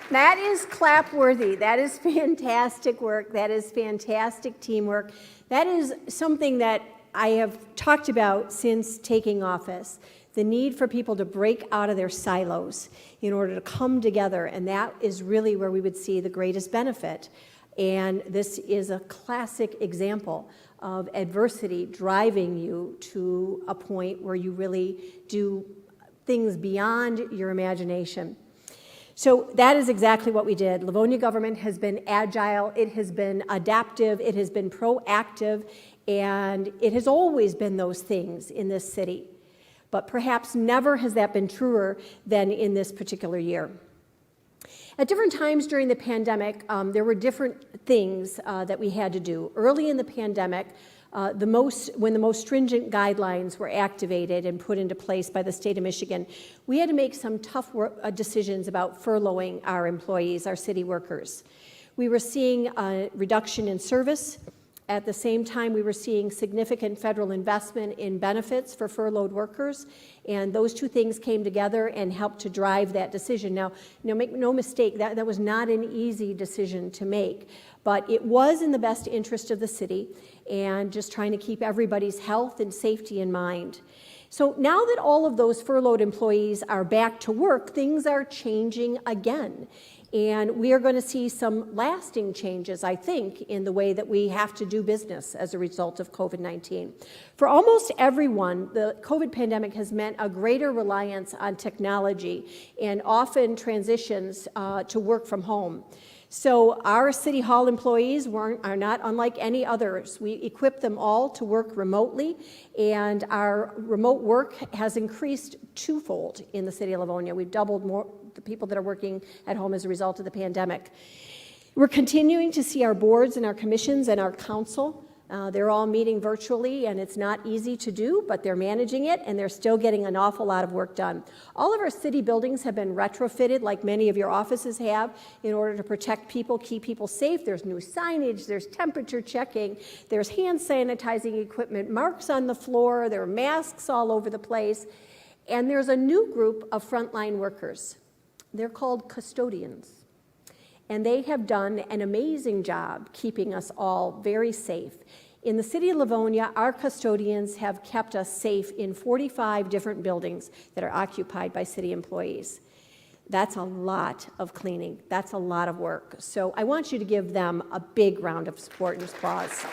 [SPEAKER 18] That is clap-worthy. That is fantastic work. That is fantastic teamwork. That is something that I have talked about since taking office. The need for people to break out of their silos in order to come together, and that is really where we would see the greatest benefit. And this is a classic example of adversity driving you to a point where you really do things beyond your imagination. So that is exactly what we did. Livonia government has been agile, it has been adaptive, it has been proactive, and it has always been those things in this city. But perhaps never has that been truer than in this particular year. At different times during the pandemic, there were different things that we had to do. Early in the pandemic, when the most stringent guidelines were activated and put into place by the state of Michigan, we had to make some tough decisions about furloughing our employees, our city workers. We were seeing a reduction in service. At the same time, we were seeing significant federal investment in benefits for furloughed workers, and those two things came together and helped to drive that decision. Now, make no mistake, that was not an easy decision to make, but it was in the best interest of the city and just trying to keep everybody's health and safety in mind. So now that all of those furloughed employees are back to work, things are changing again. And we are going to see some lasting changes, I think, in the way that we have to do business as a result of COVID-19. For almost everyone, the COVID pandemic has meant a greater reliance on technology and often transitions to work from home. So our City Hall employees are not unlike any others. We equip them all to work remotely, and our remote work has increased twofold in the city of Livonia. We've doubled more the people that are working at home as a result of the pandemic. We're continuing to see our boards and our commissions and our council. They're all meeting virtually, and it's not easy to do, but they're managing it, and they're still getting an awful lot of work done. All of our city buildings have been retrofitted, like many of your offices have, in order to protect people, keep people safe. There's new signage, there's temperature checking, there's hand sanitizing equipment, marks on the floor, there are masks all over the place, and there's a new group of frontline workers. They're called custodians. And they have done an amazing job keeping us all very safe. In the city of Livonia, our custodians have kept us safe in 45 different buildings that are occupied by city employees. That's a lot of cleaning. That's a lot of work. So I want you to give them a big round of support and applause.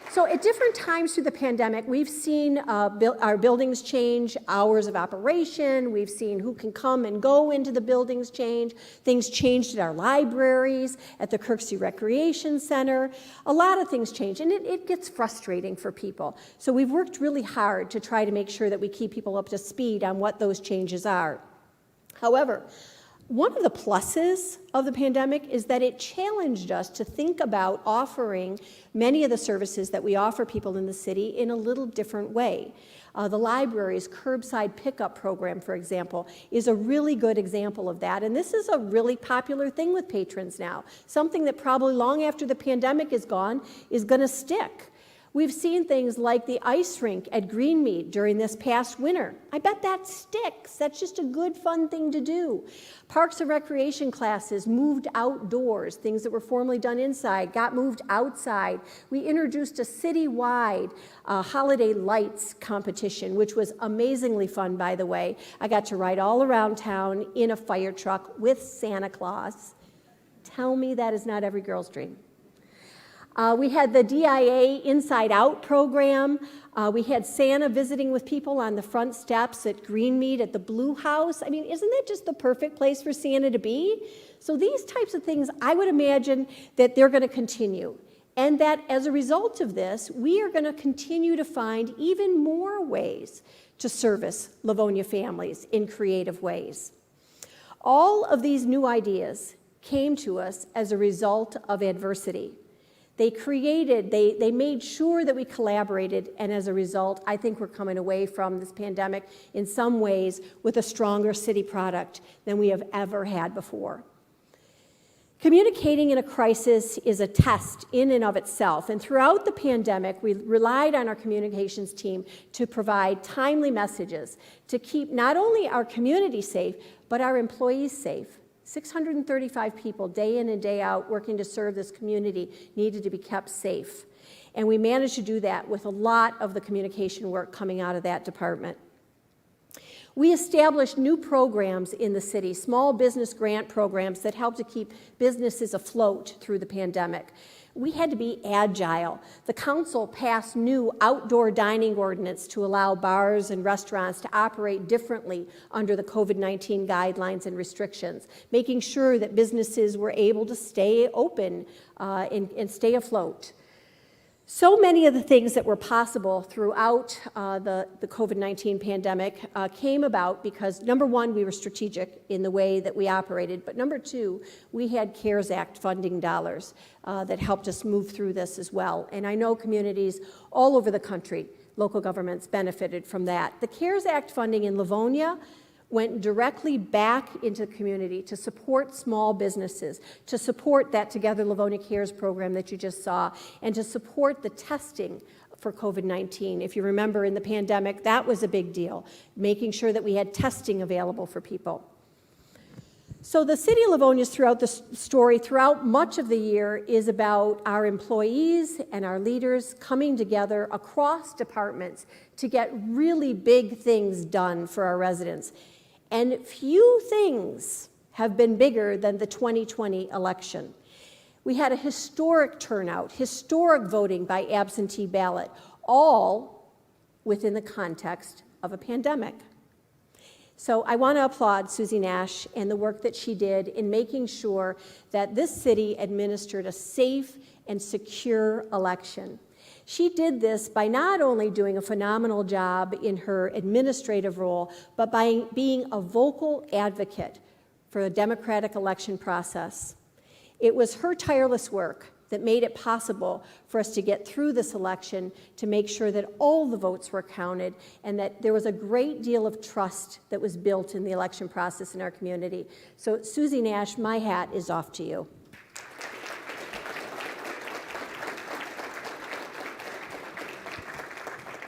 [SPEAKER 18] So at different times through the pandemic, we've seen our buildings change, hours of operation. We've seen who can come and go into the buildings change. Things changed at our libraries, at the Kirksey Recreation Center. A lot of things change, and it gets frustrating for people. So we've worked really hard to try to make sure that we keep people up to speed on what those changes are. However, one of the pluses of the pandemic is that it challenged us to think about offering many of the services that we offer people in the city in a little different way. The library's curbside pickup program, for example, is a really good example of that. And this is a really popular thing with patrons now, something that probably long after the pandemic is gone is going to stick. We've seen things like the ice rink at Greenmead during this past winter. I bet that sticks. That's just a good, fun thing to do. Parks and recreation classes moved outdoors. Things that were formerly done inside got moved outside. We introduced a citywide holiday lights competition, which was amazingly fun, by the way. I got to ride all around town in a fire truck with Santa Claus. Tell me that is not every girl's dream. We had the DIA Inside Out program. We had Santa visiting with people on the front steps at Greenmead at the Blue House. I mean, isn't that just the perfect place for Santa to be? So these types of things, I would imagine that they're going to continue. And that as a result of this, we are going to continue to find even more ways to service Livonia families in creative ways. All of these new ideas came to us as a result of adversity. They made sure that we collaborated, and as a result, I think we're coming away from this pandemic in some ways with a stronger city product than we have ever had before. Communicating in a crisis is a test in and of itself, and throughout the pandemic, we relied on our communications team to provide timely messages to keep not only our community safe, but our employees safe. 635 people, day in and day out, working to serve this community, needed to be kept safe. And we managed to do that with a lot of the communication work coming out of that department. We established new programs in the city, small business grant programs that help to keep businesses afloat through the pandemic. We had to be agile. The council passed new outdoor dining ordinance to allow bars and restaurants to operate differently under the COVID-19 guidelines and restrictions, making sure that businesses were able to stay open and stay afloat. So many of the things that were possible throughout the COVID-19 pandemic came about because, number one, we were strategic in the way that we operated, but number two, we had CARES Act funding dollars that helped us move through this as well. And I know communities all over the country, local governments benefited from that. The CARES Act funding in Livonia went directly back into the community to support small businesses, to support that Together Livonia Cares program that you just saw, and to support the testing for COVID-19. If you remember in the pandemic, that was a big deal, making sure that we had testing available for people. So the City of Livonia's throughout the story, throughout much of the year, is about our employees and our leaders coming together across departments to get really big things done for our residents. And few things have been bigger than the 2020 election. We had a historic turnout, historic voting by absentee ballot, all within the context of a pandemic. So I want to applaud Susie Nash and the work that she did in making sure that this city administered a safe and secure election. She did this by not only doing a phenomenal job in her administrative role, but by being a vocal advocate for the democratic election process. It was her tireless work that made it possible for us to get through this election, to make sure that all the votes were counted, and that there was a great deal of trust that was built in the election process in our community. So Susie Nash, my hat is off to you.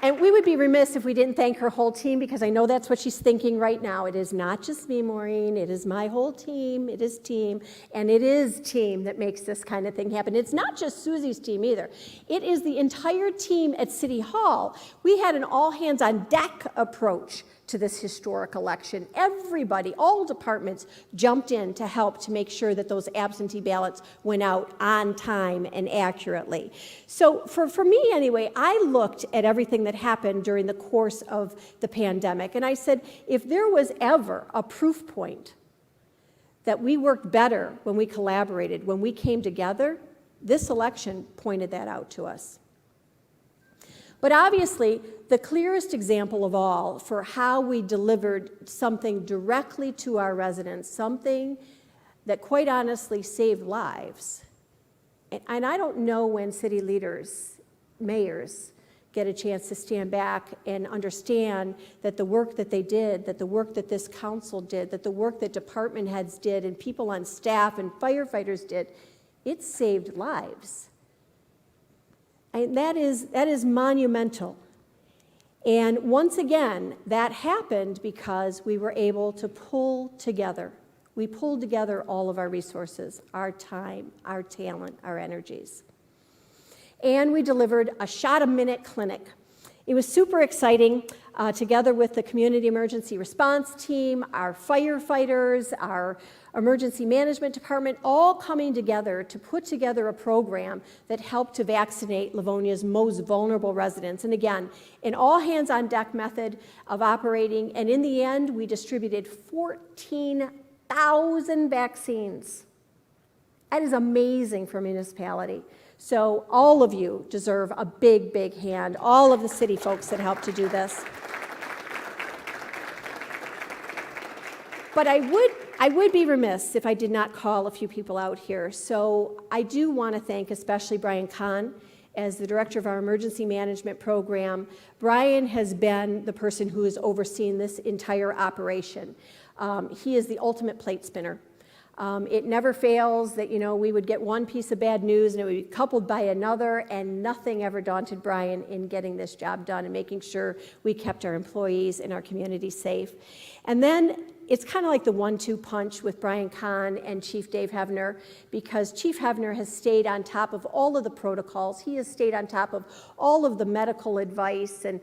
[SPEAKER 18] And we would be remiss if we didn't thank her whole team, because I know that's what she's thinking right now. It is not just me, Maureen. It is my whole team. It is team. And it is team that makes this kind of thing happen. It's not just Susie's team either. It is the entire team at City Hall. We had an all-hands-on-deck approach to this historic election. Everybody, all departments jumped in to help to make sure that those absentee ballots went out on time and accurately. So for me anyway, I looked at everything that happened during the course of the pandemic, and I said, if there was ever a proof point that we worked better when we collaborated, when we came together, this election pointed that out to us. But obviously, the clearest example of all for how we delivered something directly to our residents, something that quite honestly saved lives. And I don't know when city leaders, mayors, get a chance to stand back and understand that the work that they did, that the work that this council did, that the work that department heads did and people on staff and firefighters did, it saved lives. And that is monumental. And once again, that happened because we were able to pull together. We pulled together all of our resources, our time, our talent, our energies. And we delivered a shot-a-minute clinic. It was super exciting, together with the community emergency response team, our firefighters, our emergency management department, all coming together to put together a program that helped to vaccinate Livonia's most vulnerable residents. And again, an all-hands-on-deck method of operating, and in the end, we distributed 14,000 vaccines. That is amazing for a municipality. So all of you deserve a big, big hand, all of the city folks that helped to do this. But I would be remiss if I did not call a few people out here. So I do want to thank especially Brian Kahn as the director of our emergency management program. Brian has been the person who has overseen this entire operation. He is the ultimate plate spinner. It never fails that, we would get one piece of bad news and it would be coupled by another, and nothing ever daunted Brian in getting this job done and making sure we kept our employees and our community safe. And then it's kind of like the 1-2 punch with Brian Kahn and Chief Dave Hevner, because Chief Hevner has stayed on top of all of the protocols. He has stayed on top of all of the medical advice and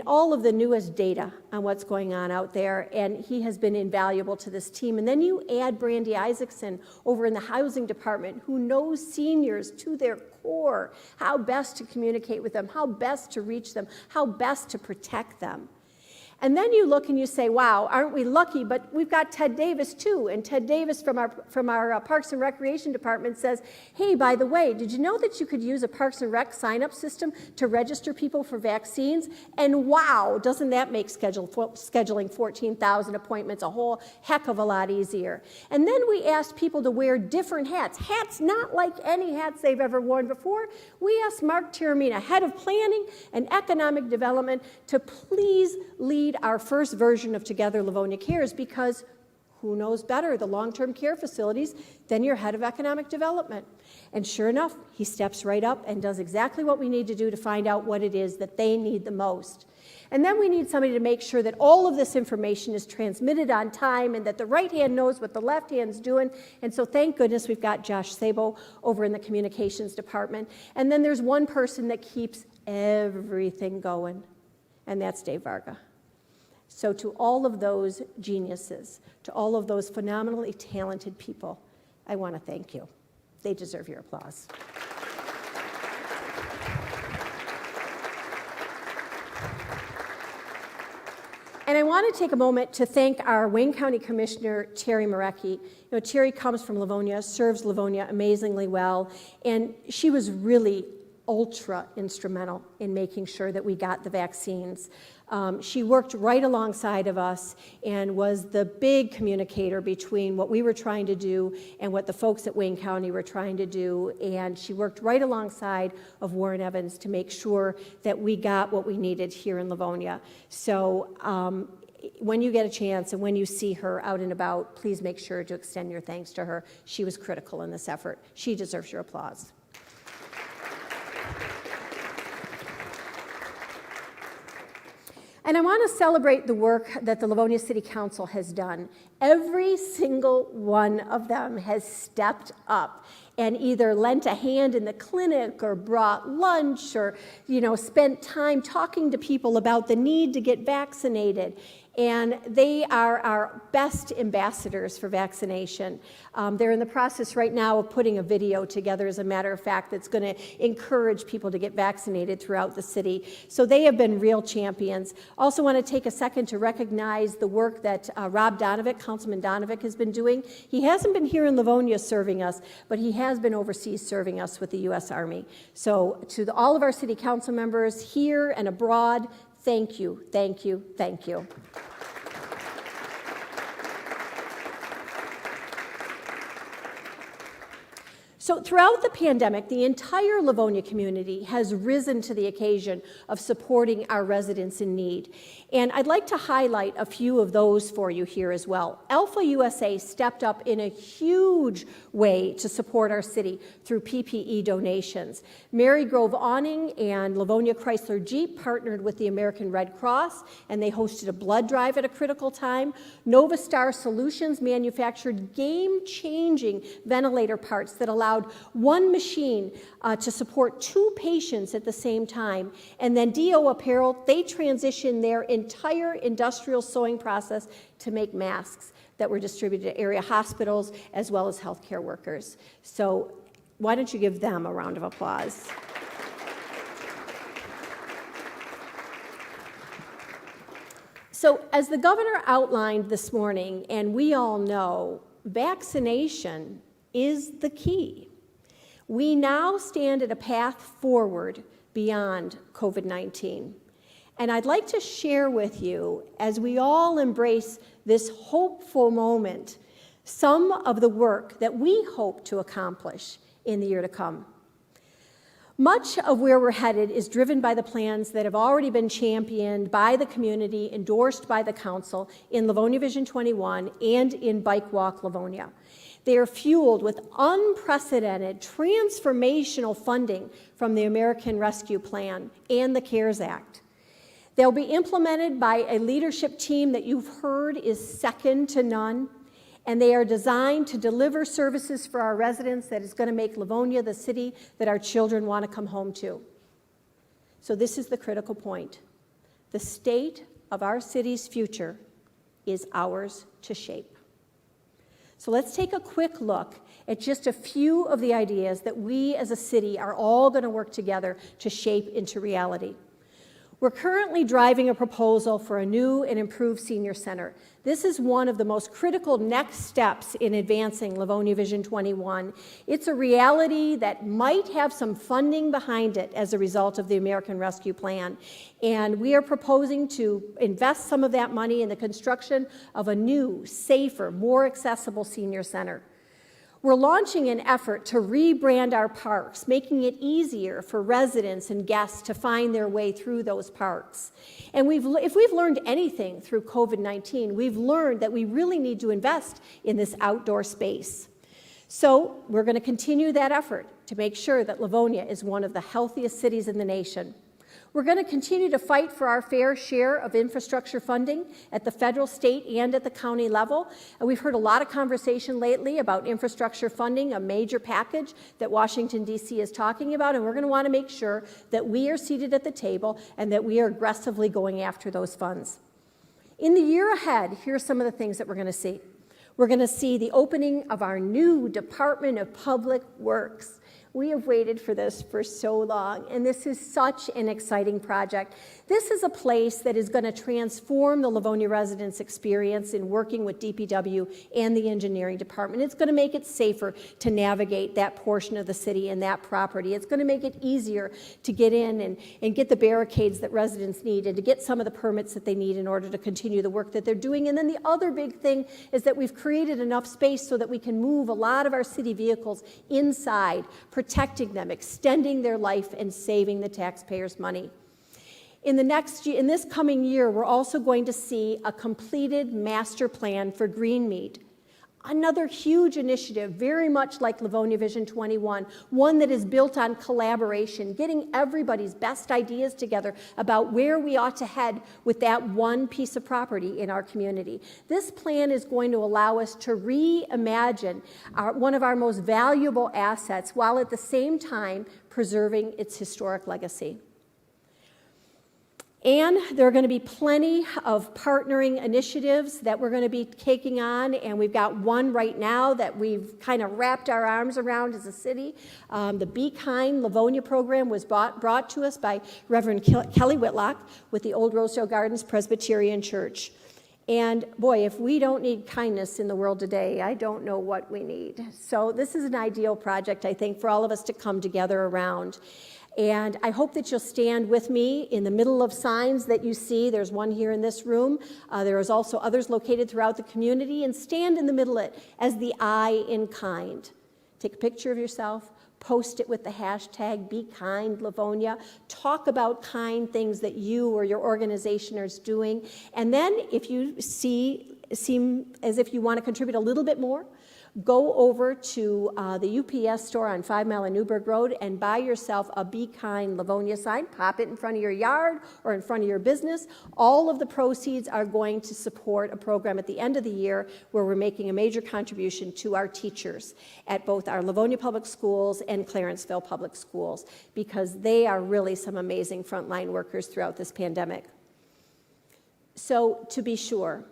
[SPEAKER 18] all of the newest data on what's going on out there, and he has been invaluable to this team. And then you add Brandy Isaacson over in the housing department, who knows seniors to their core, how best to communicate with them, how best to reach them, how best to protect them. And then you look and you say, wow, aren't we lucky? But we've got Ted Davis too. And Ted Davis from our Parks and Recreation Department says, hey, by the way, did you know that you could use a Parks and Rec sign-up system to register people for vaccines? And wow, doesn't that make scheduling 14,000 appointments a whole heck of a lot easier? And then we asked people to wear different hats not like any hats they've ever worn before. We asked Mark Tiramina, head of planning and economic development, to please lead our first version of Together Livonia Cares, because who knows better the long-term care facilities than your head of economic development? And sure enough, he steps right up and does exactly what we need to do to find out what it is that they need the most. And then we need somebody to make sure that all of this information is transmitted on time and that the right hand knows what the left hand's doing. And so thank goodness we've got Josh Sabo over in the communications department. And then there's one person that keeps everything going, and that's Dave Varga. So to all of those geniuses, to all of those phenomenally talented people, I want to thank you. They deserve your applause. And I want to take a moment to thank our Wayne County Commissioner, Terry Marecki. You know, Terry comes from Livonia, serves Livonia amazingly well, and she was really ultra instrumental in making sure that we got the vaccines. She worked right alongside of us and was the big communicator between what we were trying to do and what the folks at Wayne County were trying to do. And she worked right alongside of Warren Evans to make sure that we got what we needed here in Livonia. So when you get a chance and when you see her out and about, please make sure to extend your thanks to her. She was critical in this effort. She deserves your applause. And I want to celebrate the work that the Livonia City Council has done. Every single one of them has stepped up and either lent a hand in the clinic or brought lunch or, spent time talking to people about the need to get vaccinated. And they are our best ambassadors for vaccination. They're in the process right now of putting a video together, as a matter of fact, that's going to encourage people to get vaccinated throughout the city. So they have been real champions. Also want to take a second to recognize the work that Rob Donovic, Councilman Donovic, has been doing. He hasn't been here in Livonia serving us, but he has been overseas serving us with the U.S. Army. So to all of our city council members here and abroad, thank you, thank you, thank you. So throughout the pandemic, the entire Livonia community has risen to the occasion of supporting our residents in need. And I'd like to highlight a few of those for you here as well. Alpha USA stepped up in a huge way to support our city through PPE donations. Mary Grove Awning and Livonia Chrysler Jeep partnered with the American Red Cross, and they hosted a blood drive at a critical time. Nova Star Solutions manufactured game-changing ventilator parts that allowed one machine to support 2 patients at the same time. And then DO Apparel, they transitioned their entire industrial sewing process to make masks that were distributed to area hospitals as well as healthcare workers. So why don't you give them a round of applause? So as the governor outlined this morning, and we all know, vaccination is the key. We now stand at a path forward beyond COVID-19. And I'd like to share with you, as we all embrace this hopeful moment, some of the work that we hope to accomplish in the year to come. Much of where we're headed is driven by the plans that have already been championed by the community, endorsed by the council in Livonia Vision 21 and in Bike Walk Livonia. They are fueled with unprecedented transformational funding from the American Rescue Plan and the CARES Act. They'll be implemented by a leadership team that you've heard is second to none, and they are designed to deliver services for our residents that is going to make Livonia the city that our children want to come home to. So this is the critical point. The state of our city's future is ours to shape. So let's take a quick look at just a few of the ideas that we as a city are all going to work together to shape into reality. We're currently driving a proposal for a new and improved senior center. This is one of the most critical next steps in advancing Livonia Vision 21. It's a reality that might have some funding behind it as a result of the American Rescue Plan. And we are proposing to invest some of that money in the construction of a new, safer, more accessible senior center. We're launching an effort to rebrand our parks, making it easier for residents and guests to find their way through those parks. And if we've learned anything through COVID-19, we've learned that we really need to invest in this outdoor space. So we're going to continue that effort to make sure that Livonia is one of the healthiest cities in the nation. We're going to continue to fight for our fair share of infrastructure funding at the federal, state, and at the county level. And we've heard a lot of conversation lately about infrastructure funding, a major package that Washington, D.C. is talking about, and we're going to want to make sure that we are seated at the table and that we are aggressively going after those funds. In the year ahead, here are some of the things that we're going to see. We're going to see the opening of our new Department of Public Works. We have waited for this for so long, and this is such an exciting project. This is a place that is going to transform the Livonia residents' experience in working with DPW and the engineering department. It's going to make it safer to navigate that portion of the city and that property. It's going to make it easier to get in and get the barricades that residents need and to get some of the permits that they need in order to continue the work that they're doing. And then the other big thing is that we've created enough space so that we can move a lot of our city vehicles inside, protecting them, extending their life, and saving the taxpayers' money. In this coming year, we're also going to see a completed master plan for Greenmead. Another huge initiative, very much like Livonia Vision 21, one that is built on collaboration, getting everybody's best ideas together about where we ought to head with that one piece of property in our community. This plan is going to allow us to reimagine one of our most valuable assets while at the same time preserving its historic legacy. And there are going to be plenty of partnering initiatives that we're going to be taking on, and we've got one right now that we've kind of wrapped our arms around as a city. The Be Kind Livonia program was brought to us by Reverend Kelly Whitlock with the Old Rosedale Gardens Presbyterian Church. And boy, if we don't need kindness in the world today, I don't know what we need. So this is an ideal project, I think, for all of us to come together around. And I hope that you'll stand with me in the middle of signs that you see. There's one here in this room. There is also others located throughout the community. And stand in the middle of it as the I in kind. Take a picture of yourself. Post it with the hashtag #BeKindLivonia. Talk about kind things that you or your organization is doing. And then if you seem as if you want to contribute a little bit more, go over to the UPS store on 5 Mile and Newburgh Road and buy yourself a Be Kind Livonia sign. Pop it in front of your yard or in front of your business. All of the proceeds are going to support a program at the end of the year where we're making a major contribution to our teachers at both our Livonia Public Schools and Clarenceville Public Schools, because they are really some amazing frontline workers throughout this pandemic. So to be sure,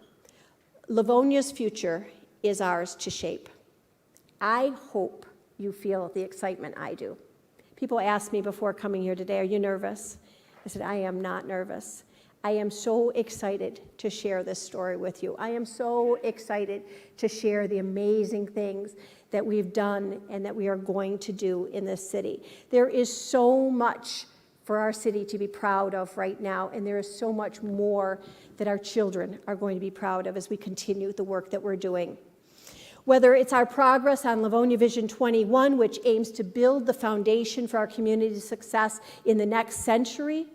[SPEAKER 18] Livonia's future is ours to shape. I hope you feel the excitement I do. People asked me before coming here today, are you nervous? I said, I am not nervous. I am so excited to share this story with you. I am so excited to share the amazing things that we've done and that we are going to do in this city. There is so much for our city to be proud of right now, and there is so much more that our children are going to be proud of as we continue the work that we're doing. Whether it's our progress on Livonia Vision 21, which aims to build the foundation for our community's success in the next century,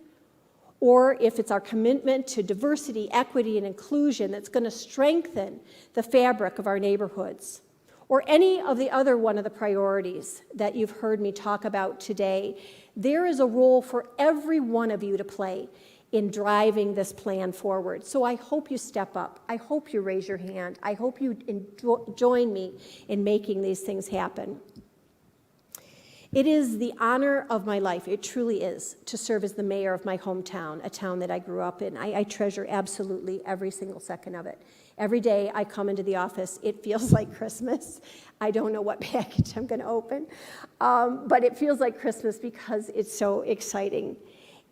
[SPEAKER 18] or if it's our commitment to diversity, equity, and inclusion that's going to strengthen the fabric of our neighborhoods, or any of the other one of the priorities that you've heard me talk about today, there is a role for every one of you to play in driving this plan forward. So I hope you step up. I hope you raise your hand. I hope you join me in making these things happen. It is the honor of my life, it truly is, to serve as the mayor of my hometown, a town that I grew up in. I treasure absolutely every single second of it. Every day I come into the office, it feels like Christmas. I don't know what package I'm going to open, but it feels like Christmas because it's so exciting.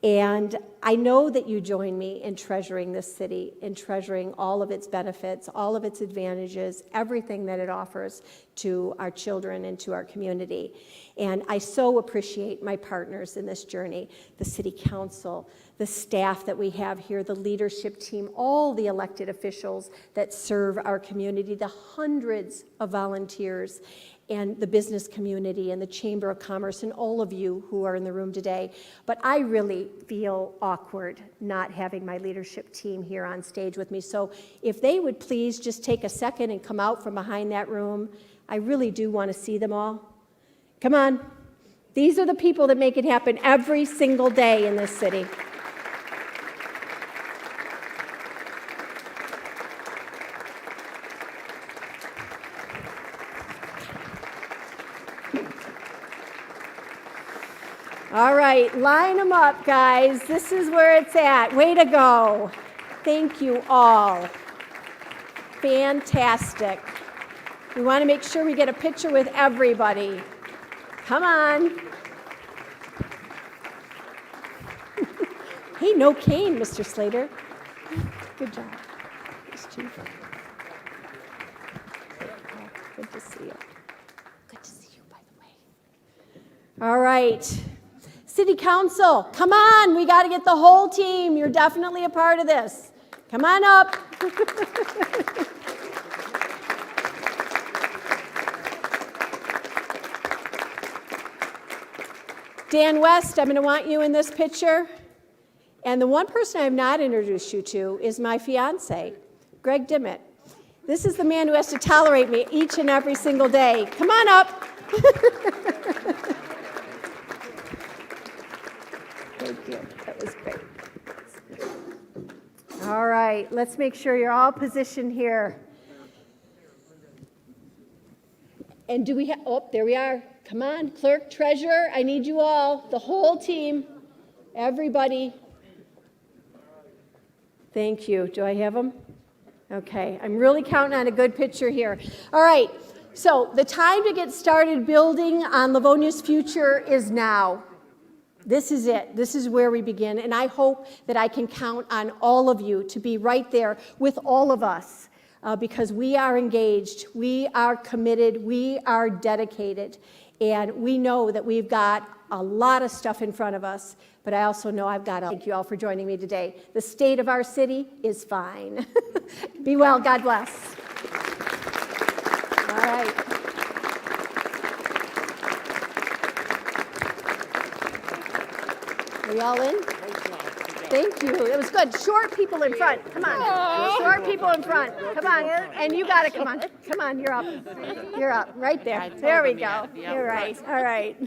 [SPEAKER 18] And I know that you join me in treasuring this city, in treasuring all of its benefits, all of its advantages, everything that it offers to our children and to our community. And I so appreciate my partners in this journey, the city council, the staff that we have here, the leadership team, all the elected officials that serve our community, the hundreds of volunteers, and the business community and the Chamber of Commerce and all of you who are in the room today. But I really feel awkward not having my leadership team here on stage with me. So if they would please just take a second and come out from behind that room, I really do want to see them all. Come on. These are the people that make it happen every single day in this city. All right, line them up, guys. This is where it's at. Way to go. Thank you all. Fantastic. We want to make sure we get a picture with everybody. Come on. Hey, no cane, Mr. Slater. Good job. Nice chief. Good to see you. Good to see you, by the way. All right. City Council, come on, we got to get the whole team. You're definitely a part of this. Come on up. Dan West, I'm going to want you in this picture. And the one person I have not introduced you to is my fiance, Greg Dimmitt. This is the man who has to tolerate me each and every single day. Come on up. Thank you. That was great. All right, let's make sure you're all positioned here. And do we have, oh, there we are. Come on, clerk, treasurer, I need you all, the whole team, everybody. Thank you. Do I have them? Okay, I'm really counting on a good picture here. All right, so the time to get started building on Livonia's future is now. This is it. This is where we begin. And I hope that I can count on all of you to be right there with all of us because we are engaged, we are committed, we are dedicated. And we know that we've got a lot of stuff in front of us, but I also know I've got to thank you all for joining me today. The state of our city is fine. Be well. God bless. All right. Are we all in? Thank you. It was good. Short people in front. Come on. Short people in front. Come on. And you got it. Come on. Come on. You're up. You're up. Right there. There we go. You're right. All right.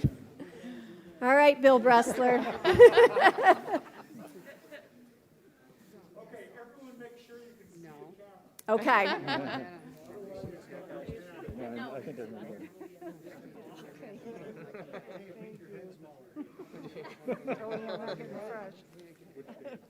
[SPEAKER 18] All right, Bill Bressler.
[SPEAKER 1] Okay, everyone make sure you can see the camera.
[SPEAKER 18] Okay.
[SPEAKER 1] I think they're good. Okay.